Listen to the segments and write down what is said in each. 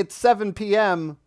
It's 7 p.m.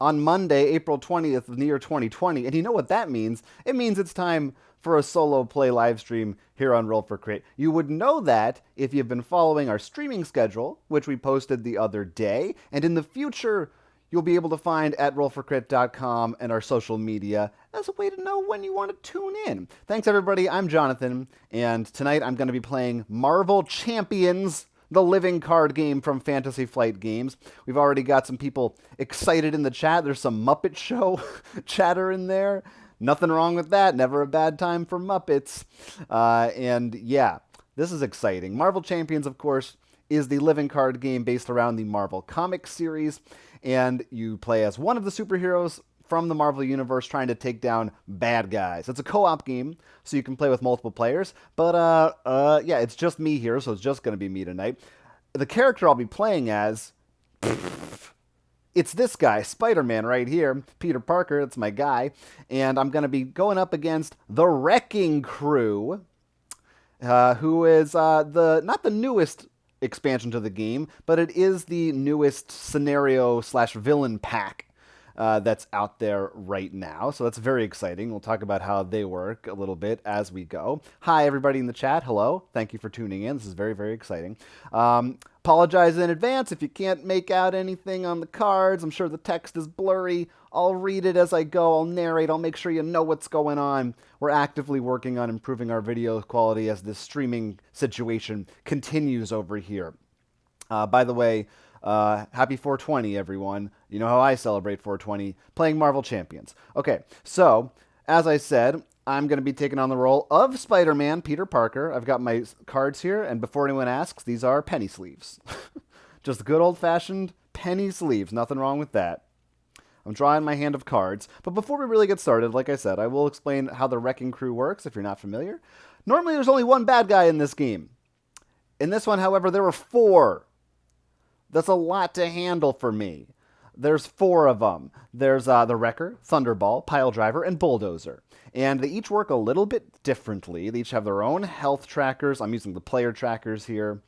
on Monday, April 20th of the year 2020. And you know what that means? It means it's time for a solo play live stream here on Roll for Crit. You would know that if you've been following our streaming schedule, which we posted the other day. And in the future, you'll be able to find at rollforcrit.com and our social media as a way to know when you want to tune in. Thanks, everybody. I'm Jonathan, and tonight I'm going to be playing Marvel Champions, the living card game from Fantasy Flight Games. We've already got some people excited in the chat. There's some Muppet Show chatter in there. Nothing wrong with that. Never a bad time for Muppets. And yeah, this is exciting. Marvel Champions, of course, is the living card game based around the Marvel Comics series. And you play as one of the superheroes from the Marvel Universe trying to take down bad guys. It's a co-op game, so you can play with multiple players. But yeah, it's just me here, so it's just going to be me tonight. The character I'll be playing as, it's this guy, Spider-Man right here, Peter Parker, that's my guy. And I'm going to be going up against the Wrecking Crew, who is not the newest expansion to the game, but it is the newest scenario/villain pack that's out there right now. So that's very exciting. We'll talk about how they work a little bit as we go. Hi, everybody in the chat. Hello. Thank you for tuning in. This is very, very exciting. Apologize in advance if you can't make out anything on the cards. I'm sure the text is blurry. I'll read it as I go. I'll narrate. I'll make sure you know what's going on. We're actively working on improving our video quality as this streaming situation continues over here. By the way, happy 420, everyone. You know how I celebrate 420, playing Marvel Champions. Okay, so, as I said, I'm going to be taking on the role of Spider-Man, Peter Parker. I've got my cards here, and before anyone asks, these are penny sleeves. Just good old-fashioned penny sleeves. Nothing wrong with that. I'm drawing my hand of cards. But before we really get started, like I said, I will explain how the Wrecking Crew works, if you're not familiar. Normally, there's only one bad guy in this game. In this one, however, there were 4. That's a lot to handle for me. There's 4 of them. There's the Wrecker, Thunderball, Piledriver, and Bulldozer. And they each work a little bit differently. They each have their own health trackers. I'm using the player trackers here.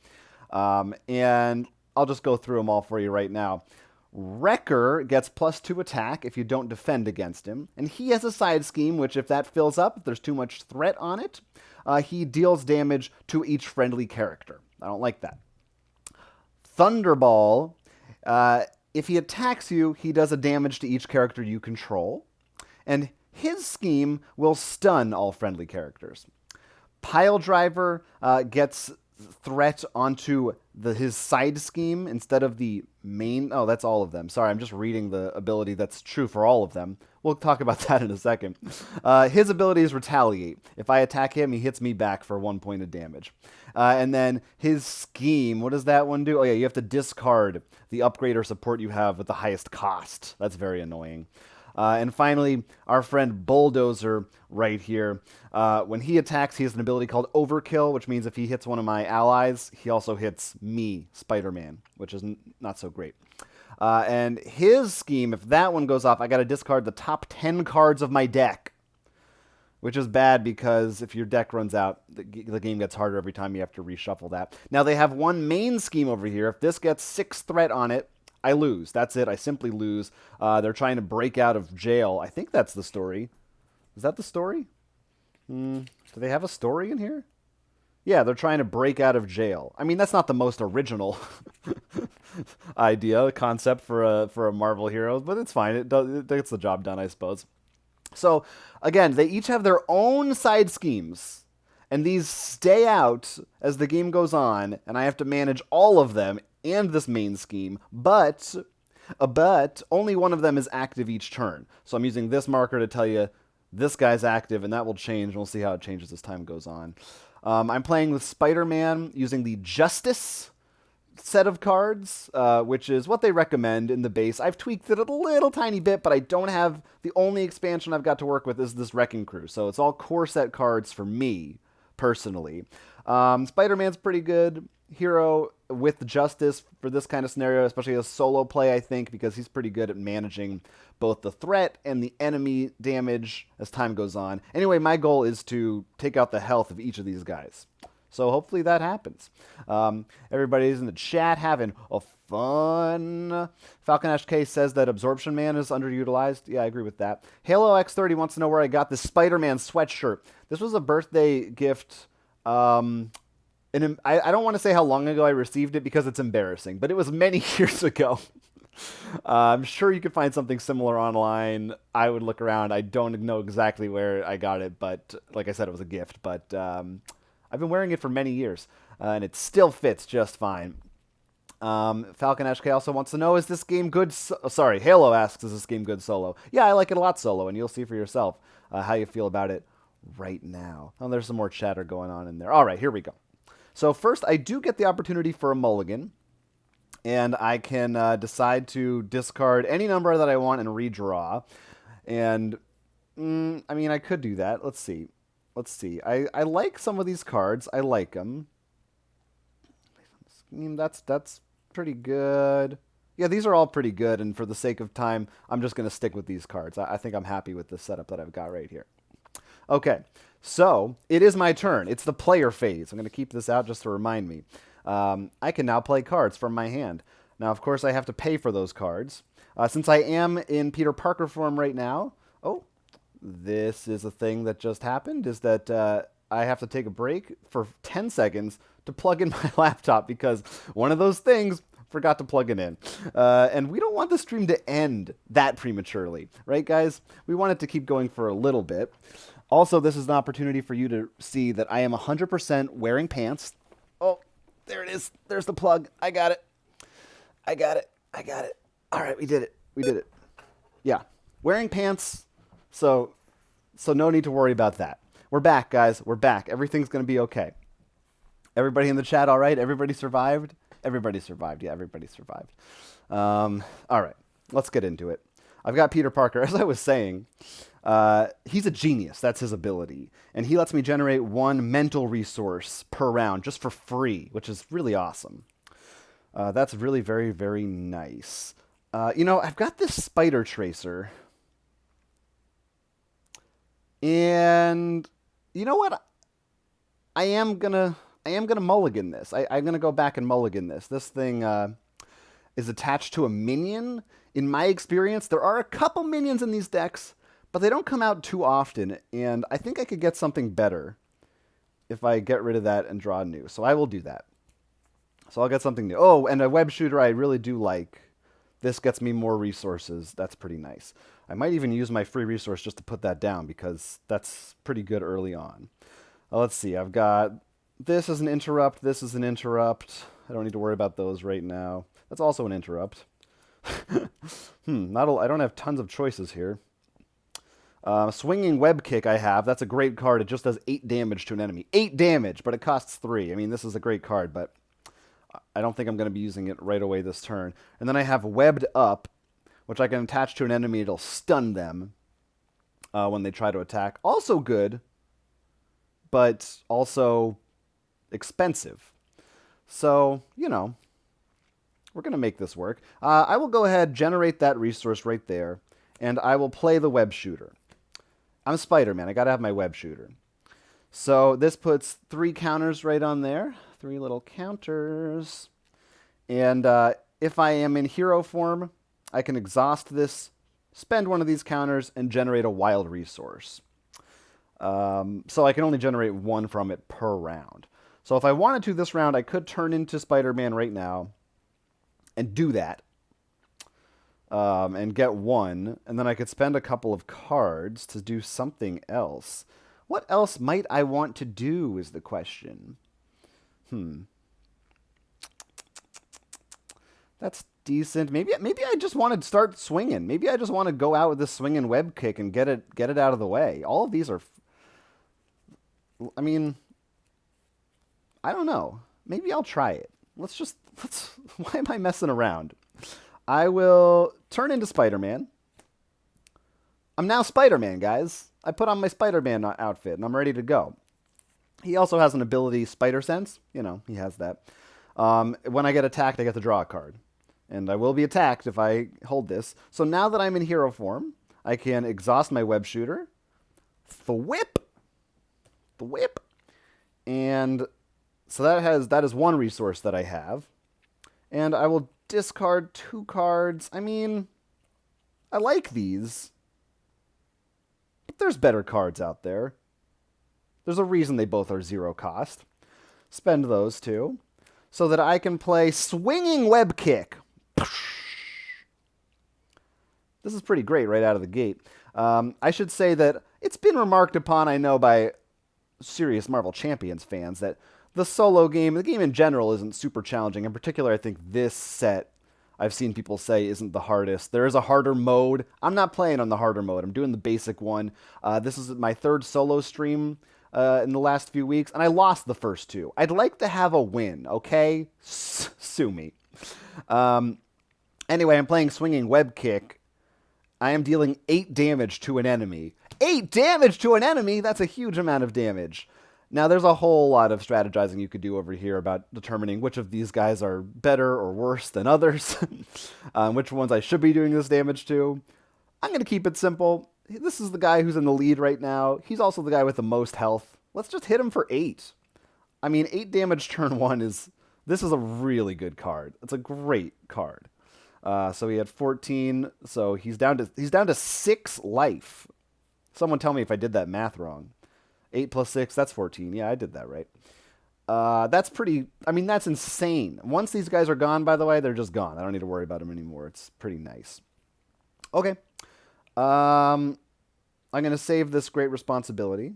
And I'll just go through them all for you right now. Wrecker gets +2 attack if you don't defend against him. And he has a side scheme, which if that fills up, if there's too much threat on it, he deals damage to each friendly character. I don't like that. Thunderball, if he attacks you, he does a damage to each character you control. And his scheme will stun all friendly characters. Piledriver gets threat onto his side scheme instead of the main. Oh, that's all of them. Sorry, I'm just reading the ability that's true for all of them. We'll talk about that in a second. His ability is Retaliate. If I attack him, he hits me back for 1 point of damage. And then his scheme, what does that one do? Oh yeah, you have to discard the upgrade or support you have with the highest cost. That's very annoying. And finally, our friend Bulldozer right here. When he attacks, he has an ability called Overkill, which means if he hits one of my allies, he also hits me, Spider-Man, which is not so great. And his scheme, if that one goes off, I got to discard the top 10 cards of my deck, which is bad because if your deck runs out, the game gets harder every time you have to reshuffle that. Now, they have one main scheme over here. If this gets 6 threat on it, I lose. That's it. I simply lose. They're trying to break out of jail. I think that's the story. Is that the story? Do they have a story in here? Yeah, they're trying to break out of jail. I mean, that's not the most original concept for a Marvel hero, but it's fine. It gets the job done, I suppose. So, again, they each have their own side schemes, and these stay out as the game goes on, and I have to manage all of them and this main scheme, but only one of them is active each turn. So I'm using this marker to tell you this guy's active, and that will change. We'll see how it changes as time goes on. I'm playing with Spider-Man using the Justice set of cards, which is what they recommend in the base. I've tweaked it a little tiny bit, but I don't have... The only expansion I've got to work with is this Wrecking Crew, so it's all core set cards for me, personally. Spider-Man's pretty good hero with Justice for this kind of scenario, especially a solo play, I think, because he's pretty good at managing both the threat and the enemy damage as time goes on. Anyway, my goal is to take out the health of each of these guys. So hopefully that happens. Everybody's in the chat having a fun. Falcon Ash K says that Absorption Man is underutilized. Yeah, I agree with that. Halo X30 wants to know where I got this Spider-Man sweatshirt. This was a birthday gift. And I don't want to say how long ago I received it because it's embarrassing, but it was many years ago. I'm sure you could find something similar online. I would look around. I don't know exactly where I got it, but like I said, it was a gift. But I've been wearing it for many years, and it still fits just fine. Falcon HK also wants to know, is this game good? Sorry, Halo asks, is this game good solo? Yeah, I like it a lot solo, and you'll see for yourself how you feel about it right now. Oh, there's some more chatter going on in there. All right, here we go. So first, I do get the opportunity for a mulligan, and I can decide to discard any number that I want and redraw. And, I mean, I could do that. Let's see. I like some of these cards. I like them. That's pretty good. Yeah, these are all pretty good, and for the sake of time, I'm just going to stick with these cards. I think I'm happy with the setup that I've got right here. Okay, so it is my turn. It's the player phase. I'm going to keep this out just to remind me. I can now play cards from my hand. Now, of course, I have to pay for those cards. Since I am in Peter Parker form right now, this is a thing that just happened, is that I have to take a break for 10 seconds to plug in my laptop because one of those things forgot to plug it in. And we don't want the stream to end that prematurely, right, guys? We want it to keep going for a little bit. Also, this is an opportunity for you to see that I am 100% wearing pants. Oh, there it is. There's the plug. I got it. All right, we did it. Yeah, wearing pants. So no need to worry about that. We're back, guys. We're back. Everything's going to be okay. Everybody in the chat, all right? Everybody survived? Everybody survived. Yeah, everybody survived. All right, let's get into it. I've got Peter Parker. As I was saying, he's a genius. That's his ability. And he lets me generate one mental resource per round just for free, which is really awesome. That's really very, very nice. I've got this Spider Tracer. And you know what? I am gonna mulligan this. I'm gonna go back and mulligan this. This thing is attached to a minion. In my experience, there are a couple minions in these decks, but they don't come out too often, and I think I could get something better if I get rid of that and draw new. So I will do that. So I'll get something new. Oh, and a web shooter I really do like. This gets me more resources. That's pretty nice. I might even use my free resource just to put that down because that's pretty good early on. Let's see. I've got this as an interrupt. This is an interrupt. I don't need to worry about those right now. That's also an interrupt. I don't have tons of choices here. Swinging Web Kick I have. That's a great card. It just does 8 damage to an enemy. 8 damage, but it costs 3. I mean, this is a great card, but I don't think I'm going to be using it right away this turn. And then I have Webbed Up, which I can attach to an enemy. It'll stun them when they try to attack. Also good, but also expensive. So, we're going to make this work. I will go ahead, generate that resource right there, and I will play the Web Shooter. I'm Spider-Man. I got to have my Web Shooter. So this puts 3 counters right on there. 3 little counters. And if I am in hero form, I can exhaust this, spend one of these counters, and generate a wild resource. So I can only generate 1 from it per round. So if I wanted to this round, I could turn into Spider-Man right now and do that. And get 1. And then I could spend a couple of cards to do something else. What else might I want to do is the question. That's decent. Maybe I just want to start swinging. Maybe I just want to go out with this swinging Web Kick and get it out of the way. All of these are... I mean, I don't know. Maybe I'll try it. Let's... Why am I messing around? I will turn into Spider-Man. I'm now Spider-Man, guys. I put on my Spider-Man outfit, and I'm ready to go. He also has an ability, Spider Sense. He has that. When I get attacked, I get to draw a card. And I will be attacked if I hold this. So now that I'm in hero form, I can exhaust my Web Shooter. The whip. And So that is one resource that I have. And I will discard 2 cards. I mean, I like these. But there's better cards out there. There's a reason they both are 0 cost. Spend those 2. So that I can play Swinging Web Kick. This is pretty great right out of the gate. I should say that it's been remarked upon, I know, by serious Marvel Champions fans that the solo game, the game in general, isn't super challenging. In particular, I think this set, I've seen people say, isn't the hardest. There is a harder mode. I'm not playing on the harder mode. I'm doing the basic one. This is my 3rd solo stream in the last few weeks, and I lost the first 2. I'd like to have a win, okay? Sue me. Anyway, I'm playing Swinging Web Kick. I am dealing 8 damage to an enemy. 8 damage to an enemy? That's a huge amount of damage. Now, there's a whole lot of strategizing you could do over here about determining which of these guys are better or worse than others, which ones I should be doing this damage to. I'm going to keep it simple. This is the guy who's in the lead right now. He's also the guy with the most health. Let's just hit him for 8. I mean, 8 damage turn 1 is... This is a really good card. It's a great card. So he had 14, so he's down to 6 life. Someone tell me if I did that math wrong. 8 plus 6, that's 14. Yeah, I did that right. That's pretty... I mean, that's insane. Once these guys are gone, by the way, they're just gone. I don't need to worry about them anymore. It's pretty nice. Okay. I'm going to save this great responsibility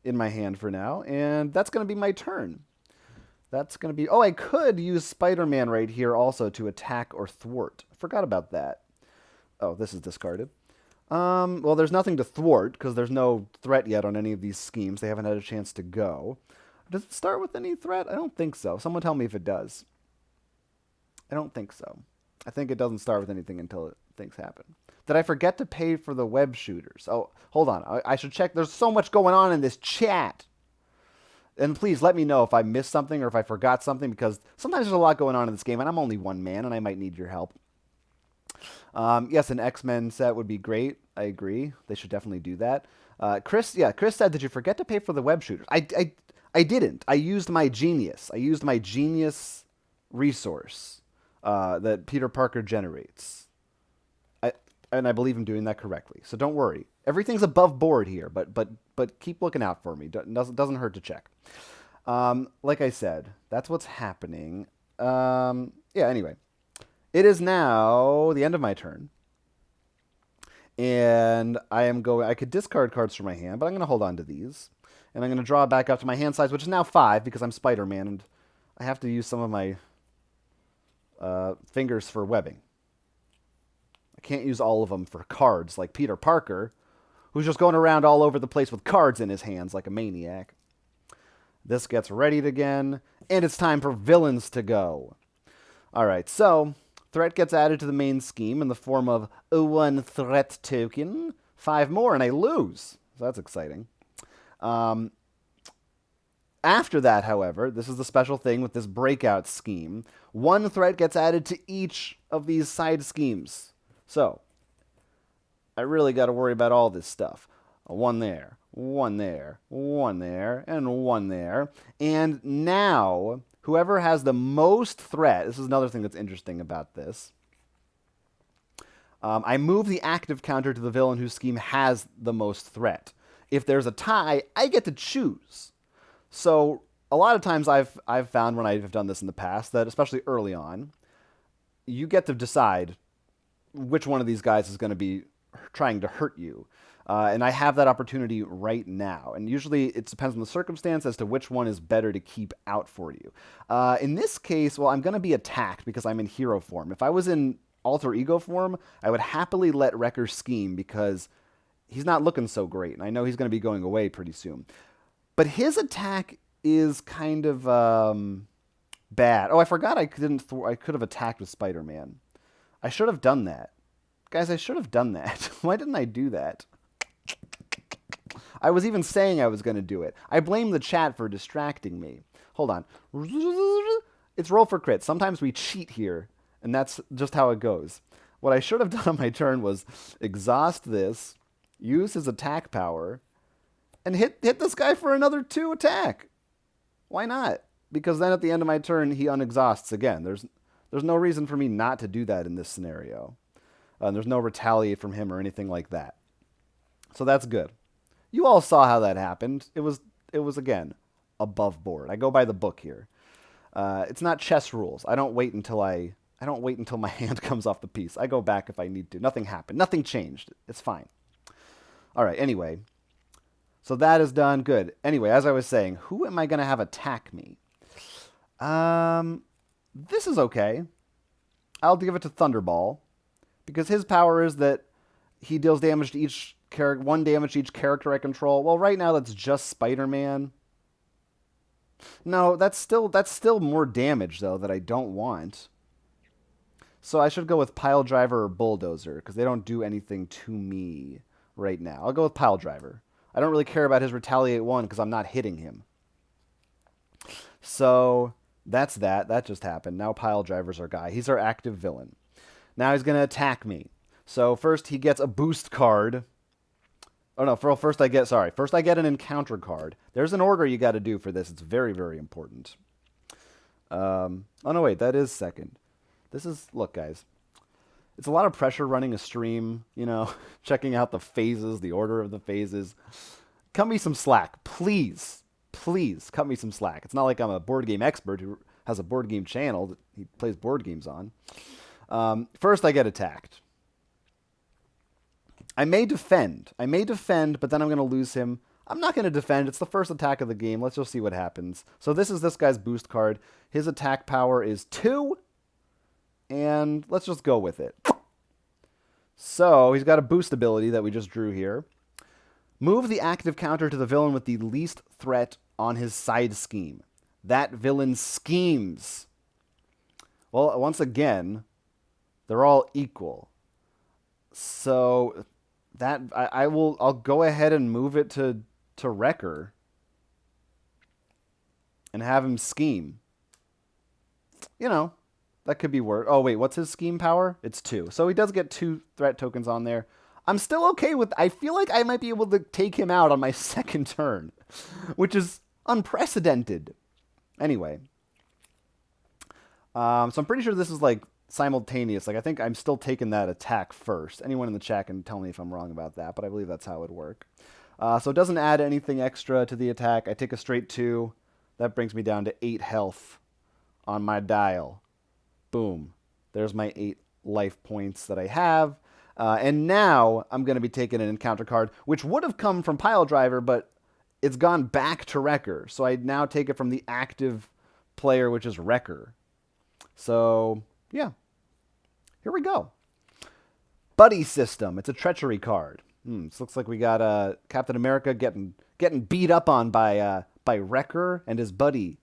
in my hand for now, and that's going to be my turn. That's going to be... Oh, I could use Spider-Man right here also to attack or thwart. I forgot about that. Oh, this is discarded. Well, there's nothing to thwart because there's no threat yet on any of these schemes. They haven't had a chance to go. Does it start with any threat? I don't think so. Someone tell me if it does. I don't think so. I think it doesn't start with anything until things happen. Did I forget to pay for the web shooters? Oh, hold on. I should check. There's so much going on in this chat. And please let me know if I missed something or if I forgot something, because sometimes there's a lot going on in this game, and I'm only one man, and I might need your help. Yes, an X-Men set would be great. I agree. They should definitely do that. Chris said, did you forget to pay for the web shooters? I didn't. I used my genius. I used my genius resource that Peter Parker generates. And I believe I'm doing that correctly. So don't worry. Everything's above board here, but keep looking out for me. Doesn't hurt to check. Like I said, that's what's happening. Anyway. It is now the end of my turn. And I could discard cards from my hand, but I'm going to hold on to these. And I'm going to draw back up to my hand size, which is now 5 because I'm Spider-Man, and I have to use some of my fingers for webbing. I can't use all of them for cards like Peter Parker, who's just going around all over the place with cards in his hands like a maniac. This gets readied again, and it's time for villains to go. All right, so threat gets added to the main scheme in the form of 1 threat token, 5 more, and I lose. So that's exciting. After that, however, this is the special thing with this breakout scheme. 1 threat gets added to each of these side schemes. So, I really got to worry about all this stuff. 1 there, 1 there, 1 there, and 1 there. And now, whoever has the most threat, this is another thing that's interesting about this. I move the active counter to the villain whose scheme has the most threat. If there's a tie, I get to choose. So, a lot of times I've found when I've done this in the past that, especially early on, you get to decide which one of these guys is going to be trying to hurt you. And I have that opportunity right now. And usually it depends on the circumstance as to which one is better to keep out for you. In this case, well, I'm going to be attacked because I'm in hero form. If I was in alter ego form, I would happily let Wrecker scheme because he's not looking so great. And I know he's going to be going away pretty soon. But his attack is kind of bad. Oh, I forgot I could have attacked with Spider-Man. I should have done that. Guys, I should have done that. Why didn't I do that? I was even saying I was going to do it. I blame the chat for distracting me. Hold on. It's roll for crit. Sometimes we cheat here, and that's just how it goes. What I should have done on my turn was exhaust this, use his attack power, and hit this guy for another 2 attack. Why not? Because then at the end of my turn, he unexhausts again. There's no reason for me not to do that in this scenario. There's no retaliate from him or anything like that. So that's good. You all saw how that happened. It was again above board. I go by the book here. It's not chess rules. I don't wait until my hand comes off the piece. I go back if I need to. Nothing happened. Nothing changed. It's fine. All right. Anyway, so that is done. Good. Anyway, as I was saying, who am I going to have attack me? This is okay. I'll give it to Thunderball because his power is that he deals damage to each character, 1 damage to each character I control. Well, right now that's just Spider-Man. No, that's still more damage though that I don't want. So I should go with Pile Driver or Bulldozer because they don't do anything to me right now. I'll go with Pile Driver. I don't really care about his Retaliate 1 because I'm not hitting him. So that's that. That just happened. Now Pile Driver's our guy. He's our active villain. Now he's going to attack me. So first he gets a boost card. Oh no, first I get an encounter card. There's an order you got to do for this. It's very, very important. Oh no, wait, that is second. Look guys, it's a lot of pressure running a stream, checking out the phases, the order of the phases. Cut me some slack, please. Please, cut me some slack. It's not like I'm a board game expert who has a board game channel that he plays board games on. First I get attacked. I may defend, but then I'm going to lose him. I'm not going to defend. It's the first attack of the game. Let's just see what happens. So this is this guy's boost card. His attack power is 2. And let's just go with it. So he's got a boost ability that we just drew here. Move the active counter to the villain with the least threat on his side scheme. That villain schemes. Well, once again, they're all equal. So that I'll go ahead and move it to Wrecker and have him scheme. That could be worse. Oh, wait, what's his scheme power? It's 2. So he does get 2 threat tokens on there. I'm still okay with... I feel like I might be able to take him out on my second turn, which is unprecedented. Anyway. So I'm pretty sure this is, simultaneous. I think I'm still taking that attack first. Anyone in the chat can tell me if I'm wrong about that, but I believe that's how it would work. So it doesn't add anything extra to the attack. I take a straight 2. That brings me down to 8 health on my dial. Boom. There's my 8 life points that I have. And now I'm going to be taking an encounter card, which would have come from Pile Driver, but it's gone back to Wrecker. So I now take it from the active player, which is Wrecker. So, yeah. Here we go. Buddy System. It's a treachery card. This looks like we got Captain America getting beat up on by Wrecker and his buddy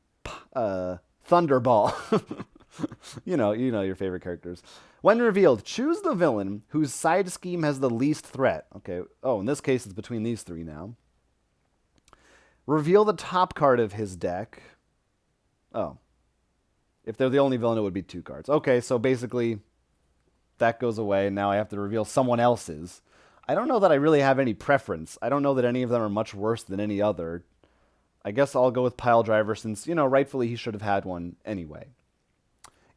Thunderball. You know your favorite characters. When revealed, choose the villain whose side scheme has the least threat. Okay. Oh, in this case, it's between these 3 now. Reveal the top card of his deck. Oh. If they're the only villain, it would be 2 cards. Okay, so basically, that goes away, and now I have to reveal someone else's. I don't know that I really have any preference. I don't know that any of them are much worse than any other. I guess I'll go with Pile Driver since, rightfully he should have had one anyway.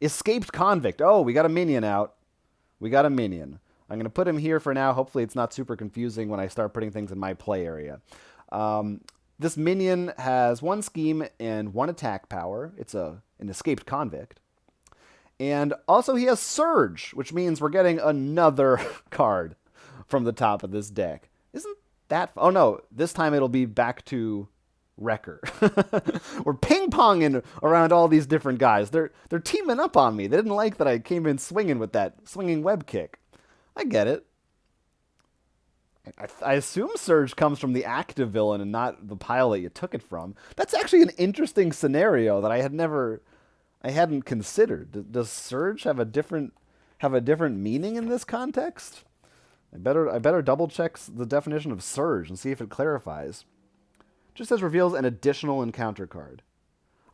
Escaped Convict. Oh, we got a minion out. I'm going to put him here for now. Hopefully it's not super confusing when I start putting things in my play area. This minion has 1 scheme and 1 attack power. It's an escaped convict. And also he has Surge, which means we're getting another card from the top of this deck. Isn't that... Oh, no. This time it'll be back to Wrecker. We're ping-ponging around all these different guys. They're teaming up on me. They didn't like that I came in swinging with that swinging web kick. I get it. I assume Surge comes from the active villain and not the pile that you took it from. That's actually an interesting scenario that I hadn't considered. Does Surge have a different meaning in this context? I better double check the definition of Surge and see if it clarifies. Just says reveals an additional encounter card.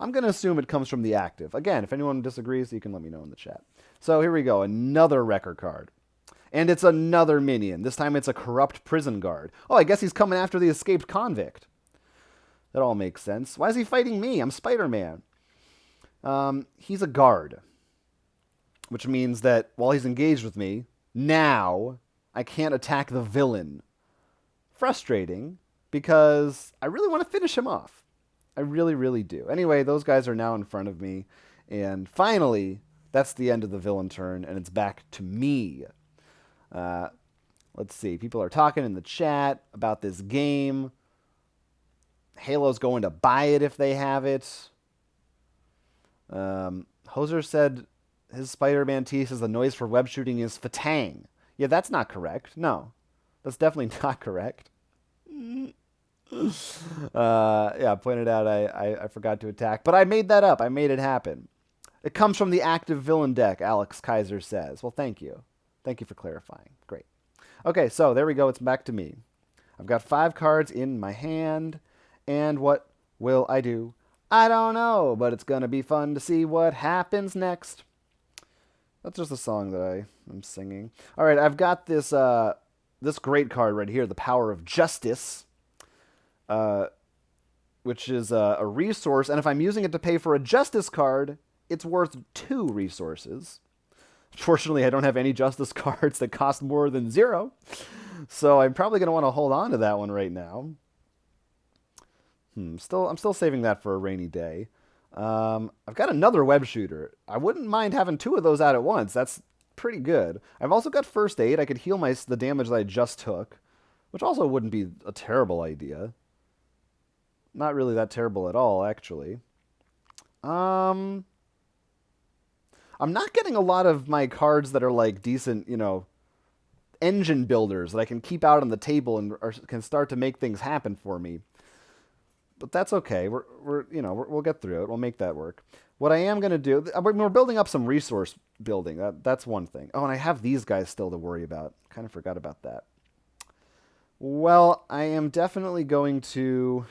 I'm going to assume it comes from the active. Again, if anyone disagrees, you can let me know in the chat. So here we go, another Wrecker card. And it's another minion. This time it's a corrupt prison guard. Oh, I guess he's coming after the escaped convict. That all makes sense. Why is he fighting me? I'm Spider-Man. He's a guard, which means that while he's engaged with me, now I can't attack the villain. Frustrating, because I really want to finish him off. I really, really do. Anyway, those guys are now in front of me, and finally, that's the end of the villain turn, and it's back to me. Let's see. People are talking in the chat about this game. Halo's going to buy it if they have it. Hoser said his Spider-Man tee says the noise for web shooting is fatang. Yeah, that's not correct. No, that's definitely not correct. Yeah, pointed out I forgot to attack, but I made that up. I made it happen. It comes from the active villain deck, Alex Kaiser says. Well, thank you. Thank you for clarifying. Great. Okay, so there we go. It's back to me. I've got 5 cards in my hand, and what will I do? I don't know, but it's going to be fun to see what happens next. That's just a song that I'm singing. All right, I've got this this great card right here, the Power of Justice, which is a resource, and if I'm using it to pay for a Justice card, it's worth 2 resources. Fortunately, I don't have any Justice cards that cost more than 0, so I'm probably going to want to hold on to that one right now. I'm still saving that for a rainy day. I've got another web shooter. I wouldn't mind having 2 of those out at once. That's pretty good. I've also got first aid. I could heal the damage that I just took, which also wouldn't be a terrible idea. Not really that terrible at all, actually. I'm not getting a lot of my cards that are like decent, engine builders that I can keep out on the table and can start to make things happen for me. But that's okay. We'll get through it. We'll make that work. What I am going to do, we're building up some resource building. That's one thing. Oh, and I have these guys still to worry about. Kind of forgot about that. Well, I am definitely going to...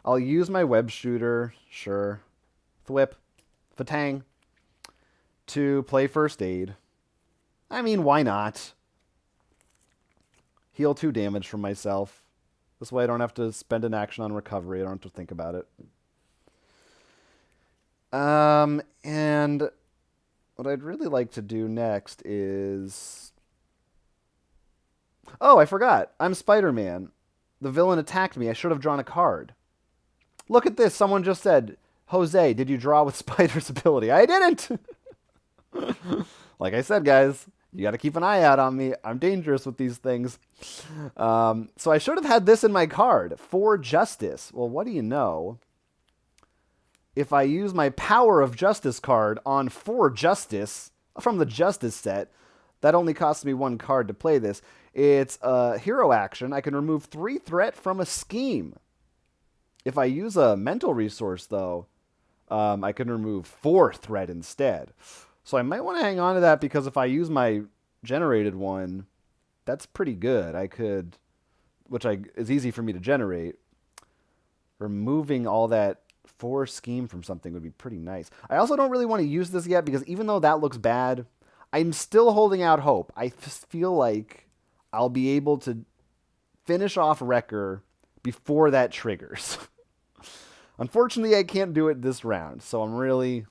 I'll use my web shooter, sure. Thwip, Fatang, to play first aid. I mean, why not? Heal 2 damage from myself. This way I don't have to spend an action on recovery. I don't have to think about it. And what I'd really like to do next is... Oh, I forgot. I'm Spider-Man. The villain attacked me. I should have drawn a card. Look at this. Someone just said, Jose, did you draw with Spider's ability? I didn't! Like I said, guys, you got to keep an eye out on me. I'm dangerous with these things. So I should have had this in my card. For Justice. Well, what do you know? If I use my Power of Justice card on For Justice from the Justice set, that only costs me 1 card to play this. It's a hero action. I can remove 3 threat from a scheme. If I use a mental resource, though, I can remove 4 threat instead. So I might want to hang on to that because if I use my generated one, that's pretty good. I could, is easy for me to generate. Removing all that 4 scheme from something would be pretty nice. I also don't really want to use this yet because even though that looks bad, I'm still holding out hope. I just feel like I'll be able to finish off Wrecker before that triggers. Unfortunately, I can't do it this round, so I'm really...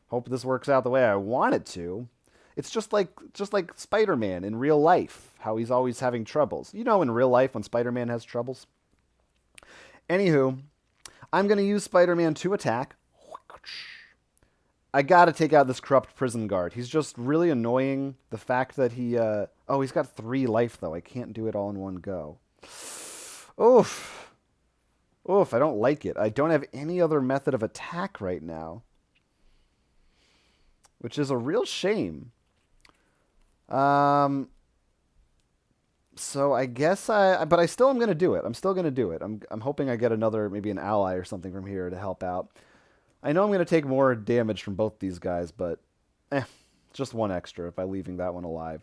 Hope this works out the way I want it to. It's just like Spider-Man in real life, how he's always having troubles. In real life when Spider-Man has troubles. Anywho, I'm going to use Spider-Man to attack. I got to take out this corrupt prison guard. He's just really annoying. The fact that he... he's got 3 life, though. I can't do it all in one go. Oof. I don't like it. I don't have any other method of attack right now. Which is a real shame. So I guess but I still am going to do it. I'm still going to do it. I'm hoping I get maybe an ally or something from here to help out. I know I'm going to take more damage from both these guys, but just 1 extra by leaving that one alive.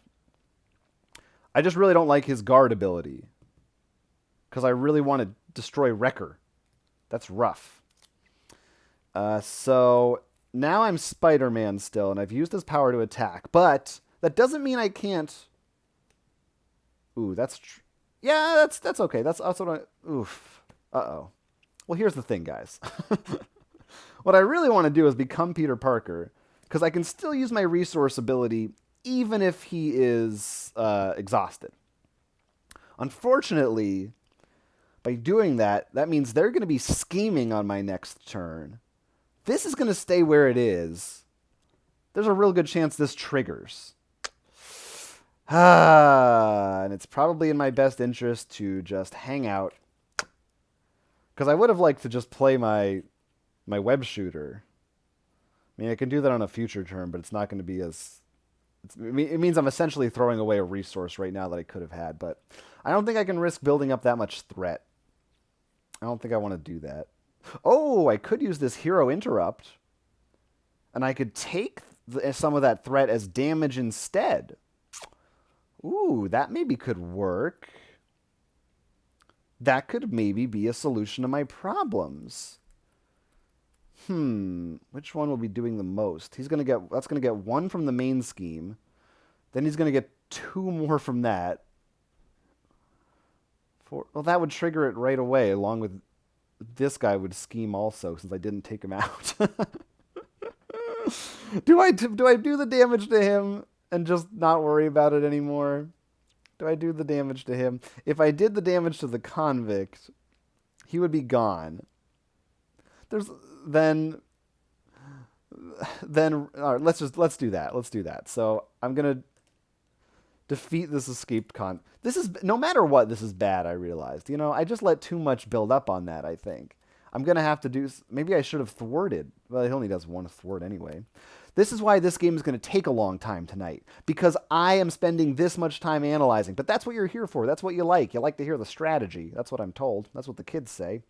I just really don't like his guard ability. Because I really want to destroy Wrecker. That's rough. So now I'm Spider-Man still, and I've used his power to attack. But that doesn't mean I can't... Ooh, that's... Yeah, that's okay. That's what I... Oof. Uh-oh. Well, here's the thing, guys. What I really want to do is become Peter Parker, because I can still use my resource ability even if he is exhausted. Unfortunately, by doing that, that means they're going to be scheming on my next turn. This is going to stay where it is. There's a real good chance this triggers. And it's probably in my best interest to just hang out. Because I would have liked to just play my web shooter. I mean, I can do that on a future turn, but it's not going to be as... it means I'm essentially throwing away a resource right now that I could have had, but I don't think I can risk building up that much threat. I don't think I want to do that. Oh, I could use this hero interrupt, and I could take some of that threat as damage instead. Ooh, that maybe could work. That could maybe be a solution to my problems. Which one will be doing the most? That's gonna get one from the main scheme. Then he's gonna get two more from that. Well, that would trigger it right away, along with this guy would scheme also, since I didn't take him out. Do I do the damage to him and just not worry about it anymore? Do I do the damage to him? If I did the damage to the convict, he would be gone. Then all right, let's do that. Let's do that. So I'm gonna defeat this escaped con. This is, no matter what, this is bad. I realized. I just let too much build up on that. I think I'm gonna have to do. Maybe I should have thwarted. Well, he only does one thwart anyway. This is why this game is going to take a long time tonight, because I am spending this much time analyzing. But that's what you're here for. That's what you like. You like to hear the strategy. That's what I'm told. That's what the kids say.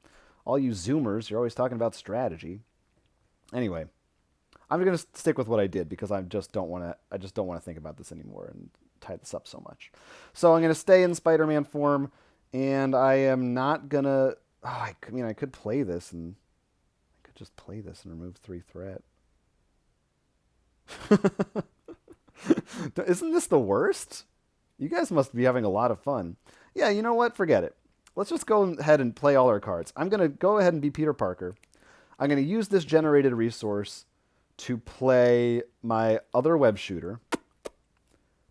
All you Zoomers, you're always talking about strategy. Anyway, I'm going to stick with what I did, because I just don't want to think about this anymore and tie this up so much. So I'm going to stay in Spider-Man form, and I am not going to... I could play this, and I could just play this and remove 3 threat. Isn't this the worst? You guys must be having a lot of fun. Yeah, you know what? Forget it. Let's just go ahead and play all our cards. I'm going to go ahead and be Peter Parker. I'm going to use this generated resource to play my other web shooter.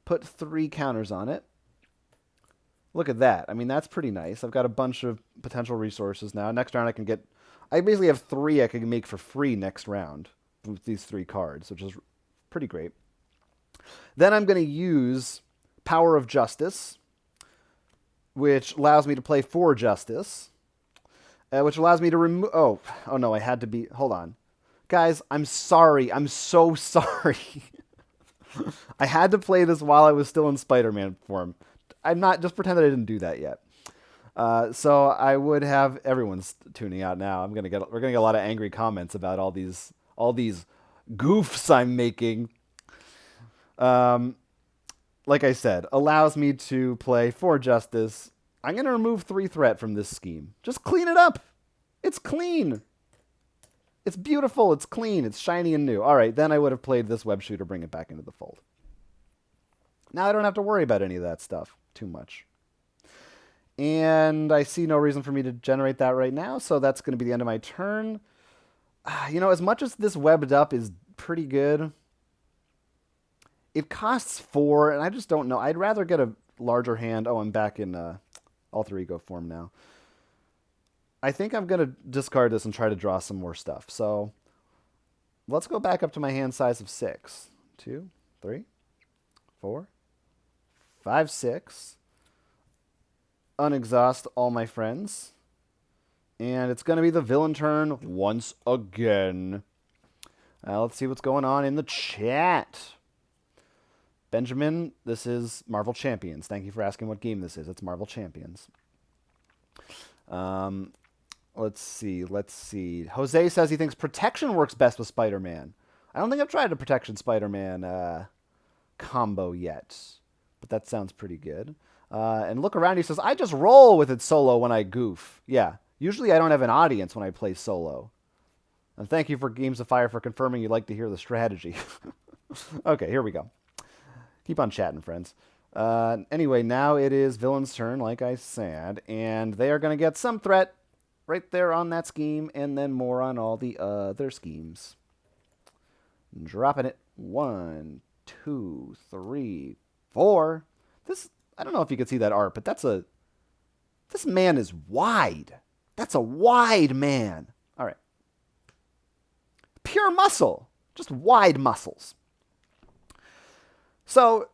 Put 3 counters on it. Look at that. I mean, that's pretty nice. I've got a bunch of potential resources now. Next round I basically have 3 I can make for free next round with these 3 cards, which is pretty great. Then I'm going to use Power of Justice, which allows me to play 4 Justice, which allows me to remove... Oh, no, I had to be... Hold on. Guys, I'm sorry. I'm so sorry. I had to play this while I was still in Spider-Man form. I'm not... Just pretend that I didn't do that yet. So I would have... Everyone's tuning out now. We're gonna get a lot of angry comments about all these goofs I'm making. Like I said, allows me to play 4 Justice. I'm going to remove 3 threat from this scheme. Just clean it up. It's clean. It's beautiful. It's clean. It's shiny and new. All right, then I would have played this web shooter, bring it back into the fold. Now I don't have to worry about any of that stuff too much. And I see no reason for me to generate that right now, so that's going to be the end of my turn. As much as this webbed up is pretty good, it costs 4, and I just don't know. I'd rather get a larger hand. Oh, I'm back in Alter Ego form now. I think I'm going to discard this and try to draw some more stuff. So let's go back up to my hand size of 6. 2, 3, 4, 5, 6. Unexhaust all my friends. And it's going to be the villain turn once again. Let's see what's going on in the chat. Benjamin, this is Marvel Champions. Thank you for asking what game this is. It's Marvel Champions. Let's see. Jose says he thinks protection works best with Spider-Man. I don't think I've tried a protection Spider-Man combo yet, but that sounds pretty good. And Look Around, he says, I just roll with it solo when I goof. Yeah. Usually I don't have an audience when I play solo. And thank you for Games of Fire for confirming you'd like to hear the strategy. Okay, here we go. Keep on chatting, friends. Anyway, now it is villain's turn, like I said, and they are going to get some threat right there on that scheme, and then more on all the other schemes. Dropping it. 1, 2, 3, 4. This, I don't know if you can see that art, but this man is wide. That's a wide man. All right. Pure muscle. Just wide muscles. So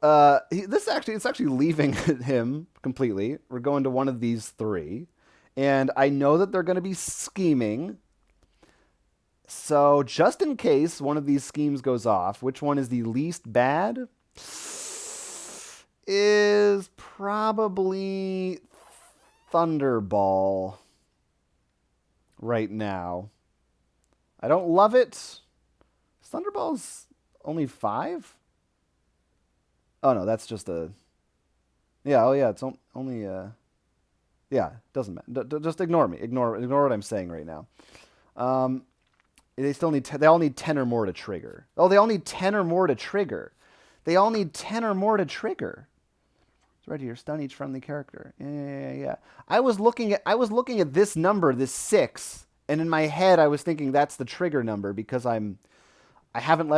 it's actually leaving him completely. We're going to one of these three. And I know that they're going to be scheming. So just in case one of these schemes goes off, which one is the least bad? Is probably Thunderball right now. I don't love it. Thunderball's only 5? Oh no, that's just a. Yeah, oh yeah, it's only yeah, doesn't matter. Just ignore me. Ignore what I'm saying right now. They still need they all need 10 or more to trigger. Oh, they all need 10 or more to trigger. They all need 10 or more to trigger. It's right here. Stun each friendly character. Yeah. I was looking at this number, this 6, and in my head I was thinking that's the trigger number because I haven't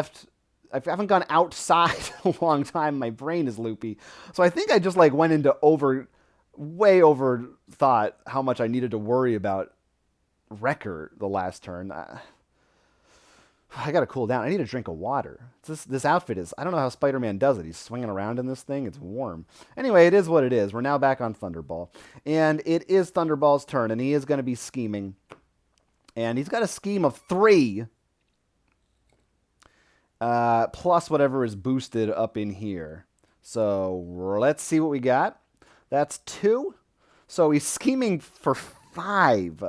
gone outside a long time. My brain is loopy. So I think I just like went into way over thought how much I needed to worry about Wrecker the last turn. I gotta cool down. I need a drink of water. This outfit is... I don't know how Spider-Man does it. He's swinging around in this thing. It's warm. Anyway, it is what it is. We're now back on Thunderball. And it is Thunderball's turn, and he is going to be scheming. And he's got a scheme of 3... plus whatever is boosted up in here. So let's see what we got. That's 2. So he's scheming for 5.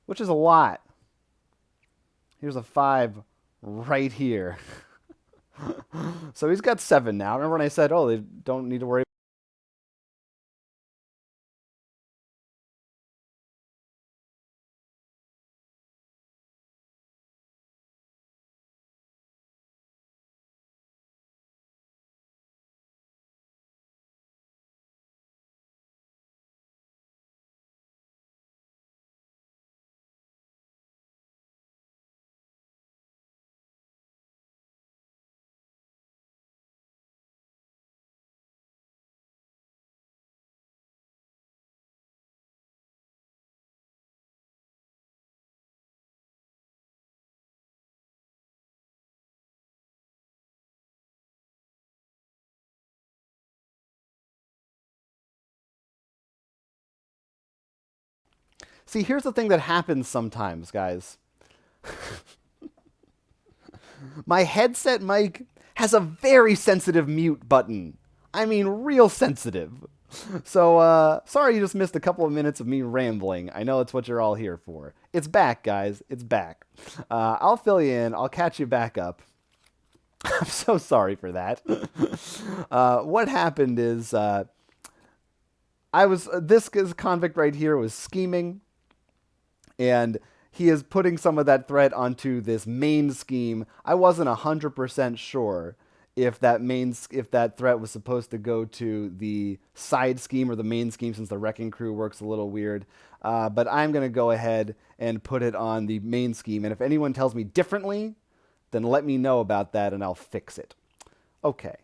Which is a lot. Here's a 5 right here. So he's got 7 now. Remember when I said, oh, they don't need to worry. See, here's the thing that happens sometimes, guys. My headset mic has a very sensitive mute button. I mean, real sensitive. So, sorry you just missed a couple of minutes of me rambling. I know that's what you're all here for. It's back, guys. It's back. I'll fill you in. I'll catch you back up. I'm so sorry for that. What happened is, this convict right here was scheming, and he is putting some of that threat onto this main scheme. I wasn't 100% sure if that threat was supposed to go to the side scheme or the main scheme, since the wrecking crew works a little weird. But I'm going to go ahead and put it on the main scheme. And if anyone tells me differently, then let me know about that and I'll fix it. Okay.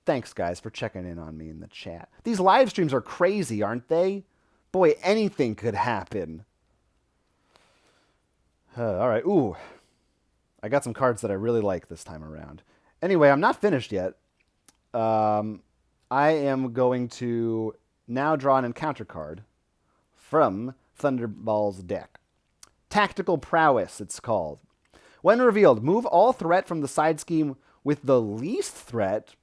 Thanks, guys, for checking in on me in the chat. These live streams are crazy, aren't they? Boy, anything could happen. All right. Ooh. I got some cards that I really like this time around. Anyway, I'm not finished yet. I am going to now draw an encounter card from Thunderball's deck. Tactical Prowess, it's called. When revealed, move all threat from the side scheme with the least threat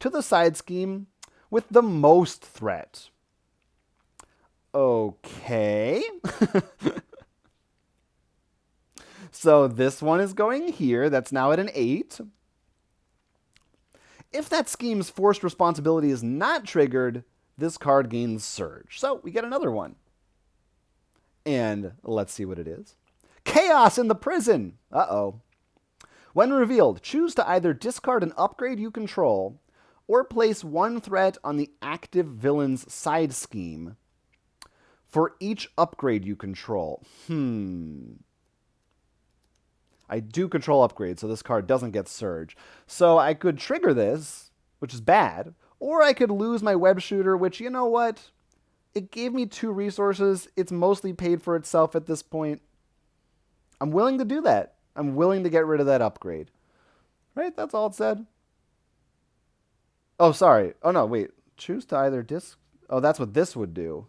to the side scheme with the most threat. Okay. So this one is going here. That's now at an 8. If that scheme's forced responsibility is not triggered, this card gains Surge. So we get another one. And let's see what it is. Chaos in the Prison. Uh-oh. When revealed, choose to either discard an upgrade you control or place one threat on the active villain's side scheme for each upgrade you control. I do control upgrades, so this card doesn't get Surge. So I could trigger this, which is bad, or I could lose my web shooter, which, you know what? It gave me 2 resources. It's mostly paid for itself at this point. I'm willing to do that. I'm willing to get rid of that upgrade. Right? That's all it said. Oh, sorry. Oh, no, wait. Choose to either disc... Oh, that's what this would do.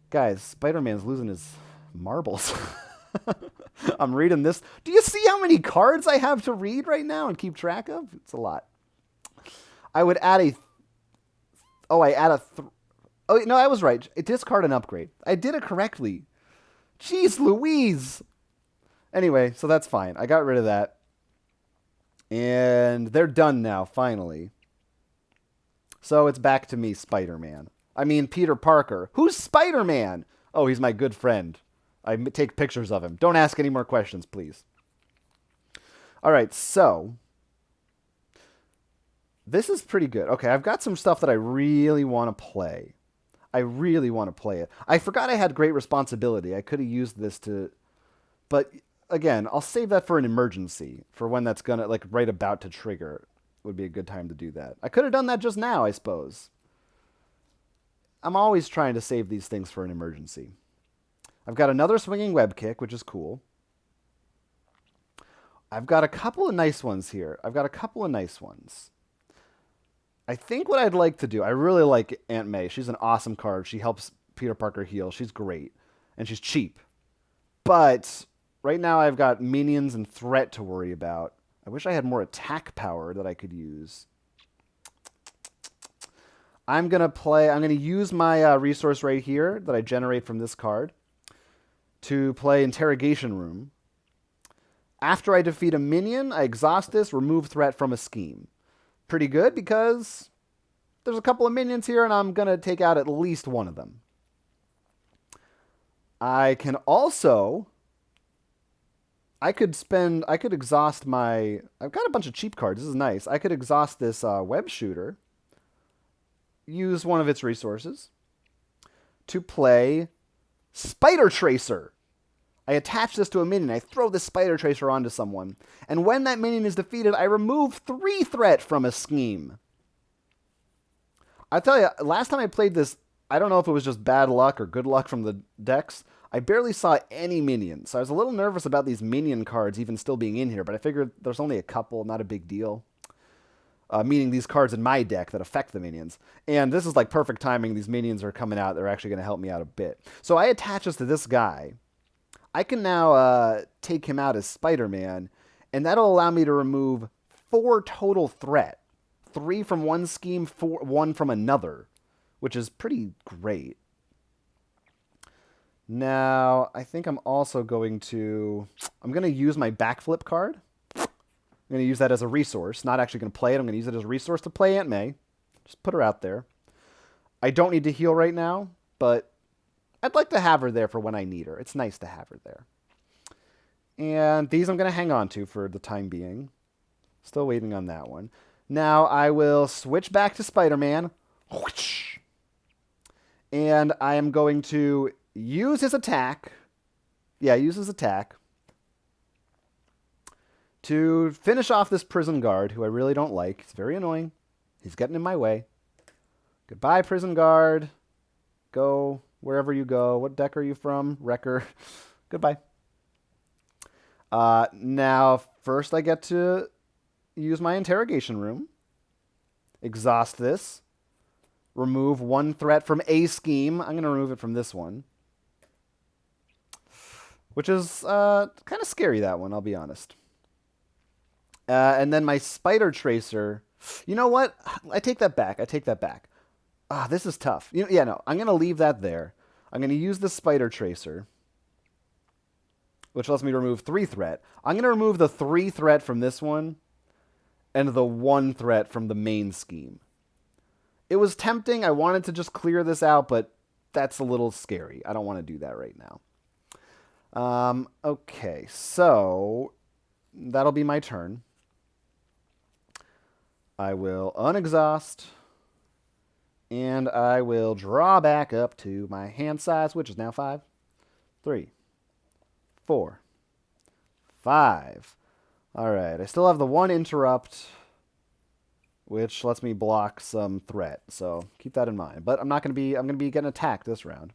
Guys, Spider-Man's losing his marbles. I'm reading this. Do you see how many cards I have to read right now and keep track of? It's a lot. I would add a... Oh, I add a... Oh, no, I was right. Discard an upgrade. I did it correctly. Jeez Louise. Anyway, so that's fine. I got rid of that. And they're done now, finally. So it's back to me, Spider-Man. I mean, Peter Parker. Who's Spider-Man? Oh, he's my good friend. I take pictures of him. Don't ask any more questions, please. All right, so... This is pretty good. Okay, I've got some stuff that I really want to play. I really want to play it. I forgot I had Great Responsibility. I could have used this to... But, again, I'll save that for an emergency. For when that's going to, like, right about to trigger. Would be a good time to do that. I could have done that just now, I suppose. I'm always trying to save these things for an emergency. I've got another swinging web kick, which is cool. I've got a couple of nice ones here. I think what I'd like to do, I really like Aunt May. She's an awesome card. She helps Peter Parker heal. She's great. And she's cheap. But right now I've got minions and threat to worry about. I wish I had more attack power that I could use. I'm going to use my resource right here that I generate from this card to play Interrogation Room. After I defeat a minion, I exhaust this, remove threat from a scheme. Pretty good because there's a couple of minions here and I'm going to take out at least one of them. I can also... I could exhaust my... I've got a bunch of cheap cards. This is nice. I could exhaust this web shooter. Use one of its resources to play Spider Tracer. I attach this to a minion. I throw this Spider Tracer onto someone. And when that minion is defeated, I remove 3 threat from a scheme. I tell you, last time I played this, I don't know if it was just bad luck or good luck from the decks. I barely saw any minions. So I was a little nervous about these minion cards even still being in here. But I figured there's only a couple, not a big deal. Meaning these cards in my deck that affect the minions. And this is like perfect timing. These minions are coming out. They're actually going to help me out a bit. So I attach this to this guy. I can now take him out as Spider-Man, and that'll allow me to remove 4 total threat. 3 from one scheme, 1 from another, which is pretty great. Now, I think I'm also going to use my backflip card. I'm going to use that as a resource. Not actually going to play it. I'm going to use it as a resource to play Aunt May. Just put her out there. I don't need to heal right now, but I'd like to have her there for when I need her. It's nice to have her there. And these I'm going to hang on to for the time being. Still waiting on that one. Now I will switch back to Spider-Man. And I am going to use his attack. Yeah, use his attack. To finish off this prison guard, who I really don't like. He's very annoying. He's getting in my way. Goodbye, prison guard. Go wherever you go. What deck are you from? Wrecker. Goodbye. Now, first I get to use my interrogation room. Exhaust this. Remove 1 threat from a scheme. I'm going to remove it from this one. Which is kind of scary, that one, I'll be honest. And then my Spider Tracer. You know what? I take that back. This is tough. I'm going to leave that there. I'm going to use the Spider Tracer, which lets me remove 3 threat. I'm going to remove the 3 threat from this one and the 1 threat from the main scheme. It was tempting. I wanted to just clear this out, but that's a little scary. I don't want to do that right now. Okay, so that'll be my turn. I will unexhaust, and I will draw back up to my hand size, which is now 5. 3, 4, 5. All right, I still have the 1 interrupt, which lets me block some threat. So keep that in mind. But I'm going to be getting attacked this round.